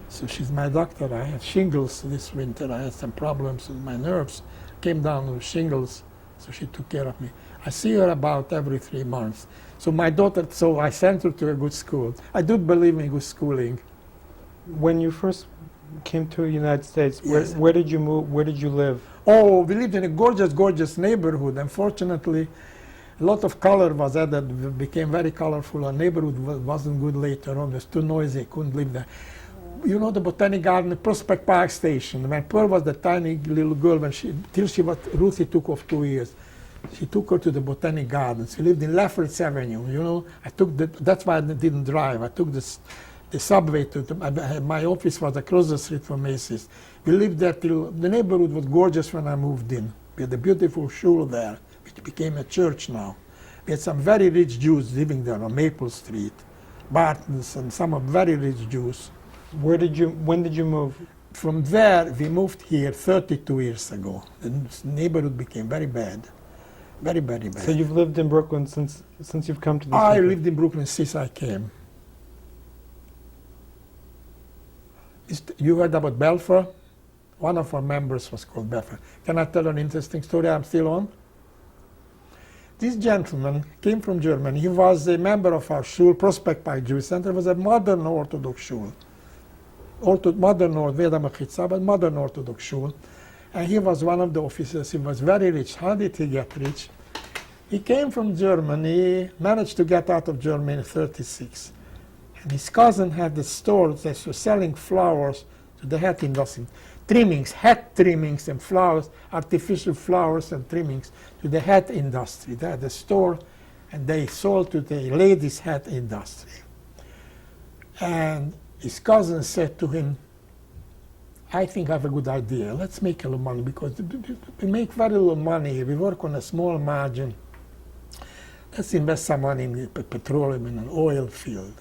So she's my doctor. I had shingles this winter. I had some problems with my nerves. Came down with shingles, so she took care of me. I see her about every 3 months. So my daughter, so I sent her to a good school. I do believe in good schooling. When you first came to the United States, Yes. where did you move? Where did you live? Oh, we lived in a gorgeous, gorgeous neighborhood. Unfortunately, a lot of color was added. It became very colorful. Our neighborhood wasn't good later on. It was too noisy. Couldn't live there. You know the Botanic Garden, Prospect Park Station. When Pearl was the tiny little girl, Ruthie took off 2 years. She took her to the Botanic Gardens. We lived in Lafayette Avenue. You know, that's why I didn't drive. I took the the subway my office was across the street from Macy's. We lived there till the neighborhood was gorgeous when I moved in. We had a beautiful shul there, which became a church now. We had some very rich Jews living there on Maple Street, Bartons and some of very rich Jews. When did you move? From there, we moved here 32 years ago. The neighborhood became very bad. Very, very bad. So you've lived in Brooklyn since you've come to this I country? lived in Brooklyn since I came. You heard about Belfer? One of our members was called Belfer. Can I tell an interesting story? I'm still on. This gentleman came from Germany. He was a member of our shul, Prospect Park Jewish Center. It was a modern Orthodox shul. Modern Orthodox shul. And he was one of the officers. He was very rich. How did he get rich? He came from Germany, managed to get out of Germany in 1936. And his cousin had the store that was selling flowers to the hat industry. Trimmings, hat trimmings and flowers, artificial flowers and trimmings to the hat industry. They had a store and they sold to the ladies' hat industry. And his cousin said to him, I think I have a good idea. Let's make a little money because we make very little money. We work on a small margin. Let's invest some money in petroleum in an oil field.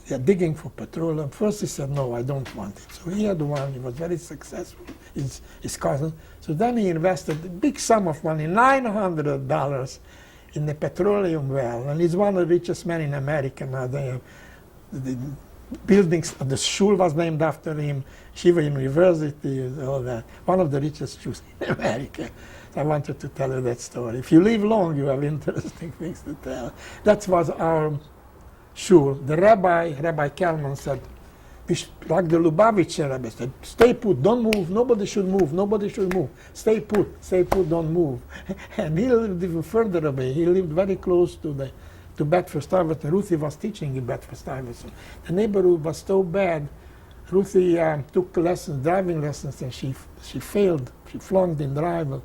They're digging for petroleum. First he said, no, I don't want it. So he had one. He was very successful, his cousin. So then he invested a big sum of money, $900 in the petroleum well. And he's one of the richest men in America now. The buildings, the shul was named after him, Shiva University, all that. One of the richest Jews in America. So I wanted to tell you that story. If you live long, you have interesting things to tell. That was our shul. The Rabbi Kalman said, like the Lubavitcher Rebbe said, stay put, don't move, nobody should move, nobody should move. Stay put, don't move. And he lived even further away. He lived very close to Bedford-Stuyvesant. Ruthie was teaching in Bedford-Stuyvesant. The neighborhood was so bad. Ruthie took driving lessons, and she failed. She flunked in driving.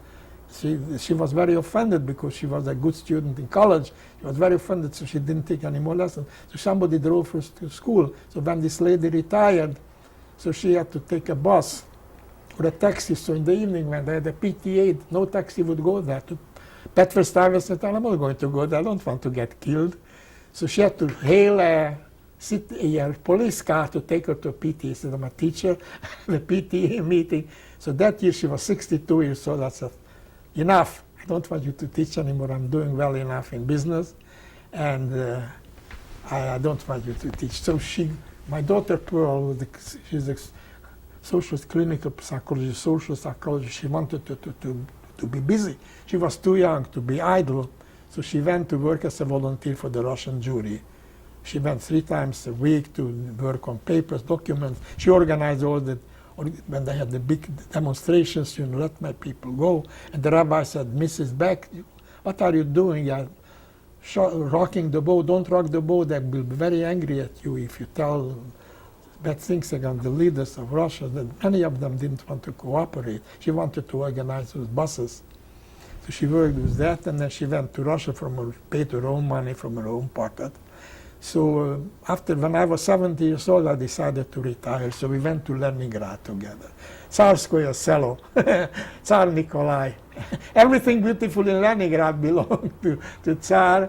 She was very offended because she was a good student in college. She was very offended, so she didn't take any more lessons. So somebody drove her to school. So when this lady retired, so she had to take a bus or a taxi. So in the evening when they had a PTA, no taxi would go there. To Bedford-Stuyvesant, I'm not going to go there. I don't want to get killed. So she had to hail a police car to take her to a PTA. She said, I'm a teacher, the PTA meeting. So that year she was 62 years old. I said, enough. I don't want you to teach anymore. I'm doing well enough in business, and I don't want you to teach. So my daughter Pearl, she's a clinical psychologist, social psychologist. She wanted to be busy. She was too young to be idle, so she went to work as a volunteer for the Russian Jewry. She went 3 times a week to work on papers, documents. She organized all the when they had the big demonstrations, let my people go. And the rabbi said, Mrs. Beck, what are you doing? You're rocking the boat. Don't rock the boat. They will be very angry at you if you tell bad things against the leaders of Russia. That many of them didn't want to cooperate. She wanted to organize those buses. So she worked with that, and then she went to Russia paid her own money from her own pocket. So when I was 70 years old, I decided to retire. So we went to Leningrad together. Tsarskoye Selo, Tsar Nikolai. Everything beautiful in Leningrad belonged to Tsar,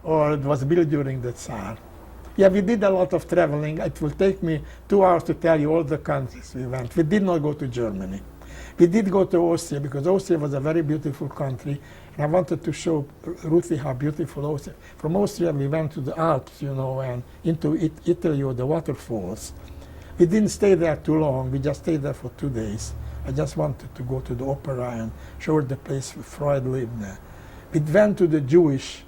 or it was built during the Tsar. Yeah, we did a lot of traveling. It will take me 2 hours to tell you all the countries we went. We did not go to Germany. We did go to Austria, because Austria was a very beautiful country. And I wanted to show Ruthie how beautiful Austria. From Austria, we went to the Alps, and into Italy or the waterfalls. We didn't stay there too long. We just stayed there for 2 days. I just wanted to go to the opera and show her the place where Freud lived there. We went to the Jewish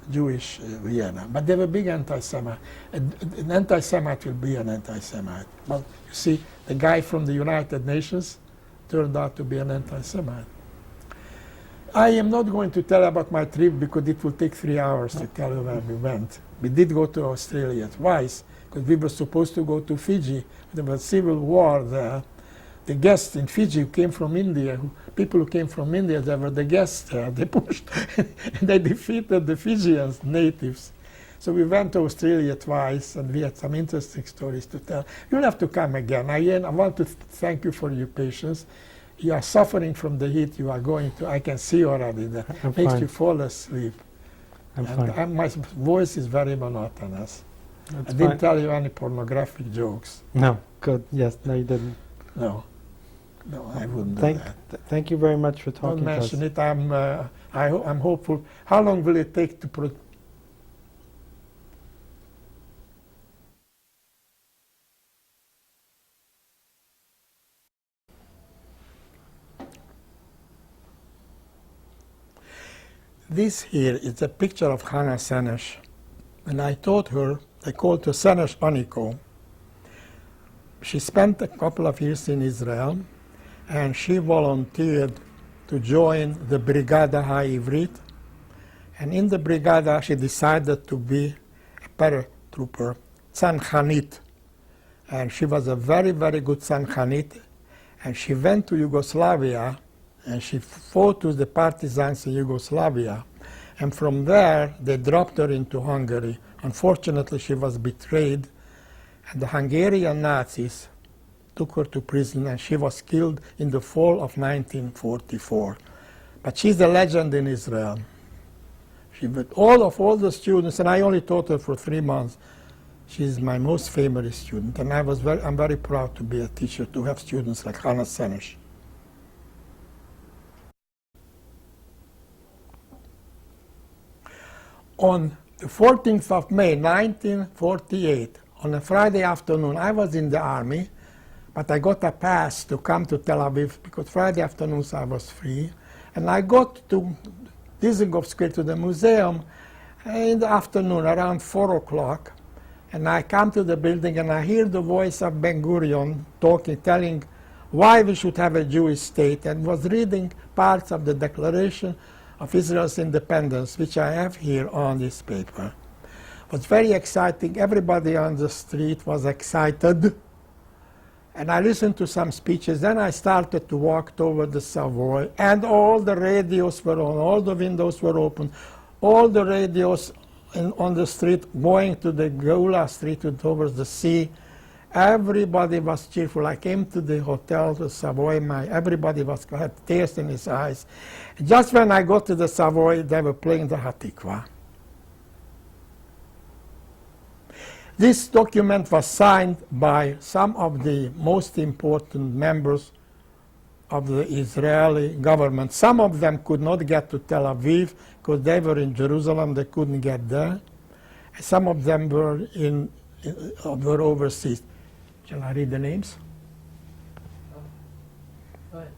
Vienna, but they were big anti-Semite. An anti-Semite will be an anti-Semite. Well, you see, the guy from the United Nations turned out to be an anti-Semite. I am not going to tell about my trip because it will take 3 hours to tell you where we went. We did go to Australia twice because we were supposed to go to Fiji. There was a civil war there. The guests in Fiji who came from India, people who came from India, they were the guests there. They pushed and they defeated the Fijians, natives. So we went to Australia twice, and we had some interesting stories to tell. You'll have to come again. Again, I want to thank you for your patience. You are suffering from the heat. You are going to, I can see already, that makes fine. you fall asleep. I'm And fine. my voice is very monotonous. That's I didn't fine. tell you any pornographic jokes. No, good. Yes, no, you didn't. No. No, I wouldn't do Thank, that. thank you very much for Don't talking to us. mention it. I'm hopeful. How long will it take to This here is a picture of Hannah Senesh. And I taught her, I called her Senesh Aniko. She spent a couple of years in Israel, and she volunteered to join the Brigada HaIvrit. And in the Brigada, she decided to be a paratrooper, Tzanhanit. And she was a very, very good Tzanhanit. And she went to Yugoslavia, and she fought with the partisans in Yugoslavia. And from there, they dropped her into Hungary. Unfortunately, she was betrayed, and the Hungarian Nazis took her to prison, and she was killed in the fall of 1944. But she's a legend in Israel. She, with all the students, and I only taught her for 3 months, she's my most favorite student, and I'm very proud to be a teacher, to have students like Hannah Senesh. On the 14th of May, 1948, on a Friday afternoon, I was in the army, but I got a pass to come to Tel Aviv because Friday afternoons I was free. And I got to Dizengoff Square, to the museum, in the afternoon around 4 o'clock. And I come to the building and I hear the voice of Ben Gurion talking, telling why we should have a Jewish state, and was reading parts of the Declaration of Israel's independence, which I have here on this paper. It was very exciting. Everybody on the street was excited. And I listened to some speeches. Then I started to walk toward the Savoy, and all the radios were on, all the windows were open, all the radios on the street going to the Geula Street towards the sea. Everybody was cheerful. I came to the hotel, the Savoy, everybody had tears in his eyes. Just when I got to the Savoy, they were playing the Hatikva. This document was signed by some of the most important members of the Israeli government. Some of them could not get to Tel Aviv because they were in Jerusalem, they couldn't get there. Some of them were overseas. Shall I read the names? Go ahead.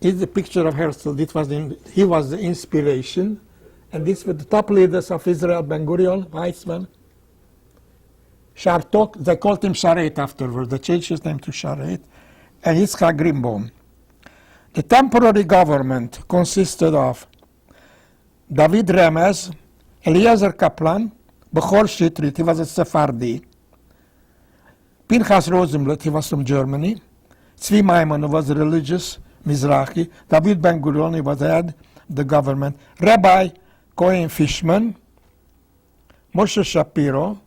Is the picture of Herzl. He was the inspiration. And these were the top leaders of Israel: Ben Gurion, Weizmann, Shartok, they called him Sharet afterward. They changed his name to Sharet, and Yitzhak Grimbaum. The temporary government consisted of David Remez, Eliezer Kaplan, Bechor Shitrit, he was a Sephardi, Pinchas Rosenblatt, he was from Germany, Tzvi Maimon, who was a religious Mizrahi, David Ben Gurion, he was head of the government, Rabbi Cohen Fishman, Moshe Shapiro,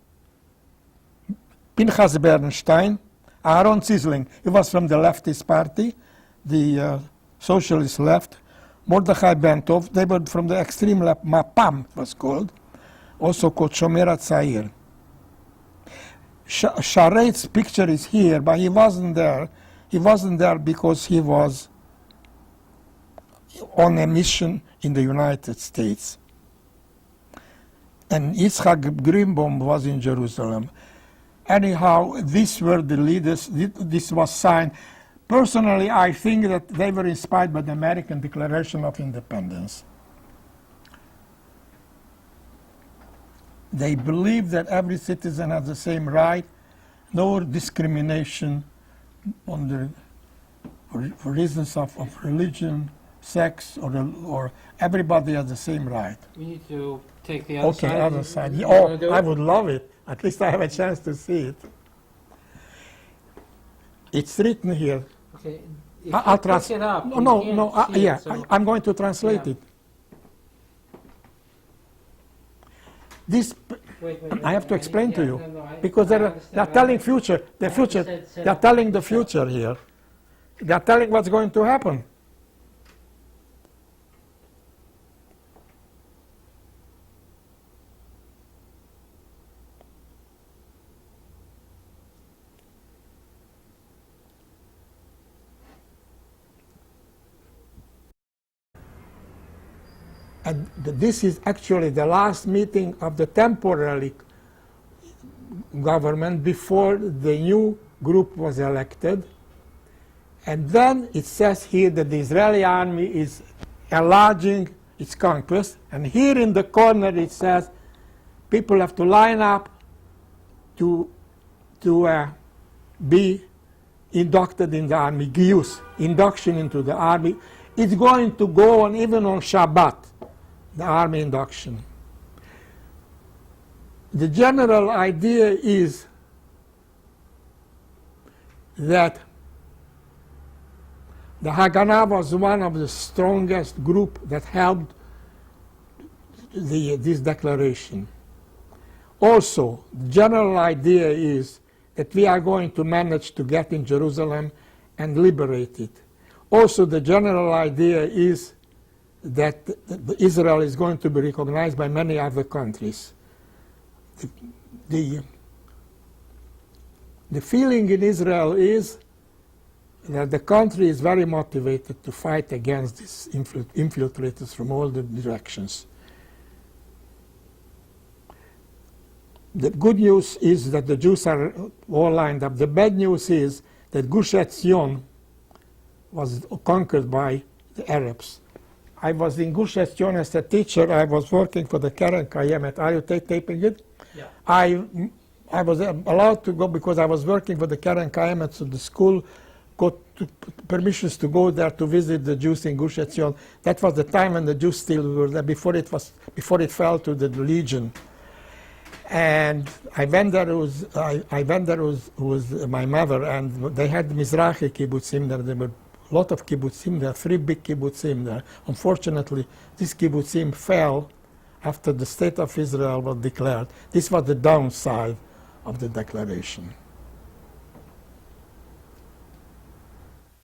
Pinchas Bernstein, Aaron Zisling, he was from the leftist party, the socialist left, Mordechai Bentov, they were from the extreme left, Mapam was called, also called Shomer HaTzair. Sharet's picture is here, but he wasn't there. He wasn't there because he was on a mission in the United States. And Yitzhak Grimbaum was in Jerusalem. Anyhow, these were the leaders. This was signed. Personally, I think that they were inspired by the American Declaration of Independence. They believe that every citizen has the same right, no discrimination on the, for reasons of religion, sex, or everybody has the same right. We need to take the other side. Okay, other side. You Oh, wanna do I it? would love it. At least I have a chance to see it. It's written here. Okay. If I'll you pick trans- it up, No, you no, can't no. see Yeah, it, so I'm going to translate Yeah. it. This wait, I have to need- explain to yeah, you, no, because I they're understand. telling future, the I have to future. set They're up telling the the cell. future here. They're telling what's going to happen. And this is actually the last meeting of the temporary government before the new group was elected. And then it says here that the Israeli army is enlarging its conquest. And here in the corner it says people have to line up to be inducted in the army, Giyus, induction into the army. It's going to go on even on Shabbat, the army induction. The general idea is that the Haganah was one of the strongest group that helped this declaration. Also, the general idea is that we are going to manage to get in Jerusalem and liberate it. Also, the general idea is that Israel is going to be recognized by many other countries. The feeling in Israel is that the country is very motivated to fight against these infiltrators from all the directions. The good news is that the Jews are all lined up. The bad news is that Gush Etzion was conquered by the Arabs. I was in Gush Etzion as a teacher. I was working for the Keren Kayemet. Are you taping it? Yeah. I was allowed to go because I was working for the Keren Kayemet, so the school got permissions to go there to visit the Jews in Gush Etzion. That was the time when the Jews still were there, before it fell to the Legion. And I went there with my mother, and they had Mizrahi kibbutzim there. There were a lot of kibbutzim there, 3 big kibbutzim there. Unfortunately, this kibbutzim fell after the state of Israel was declared. This was the downside of the declaration.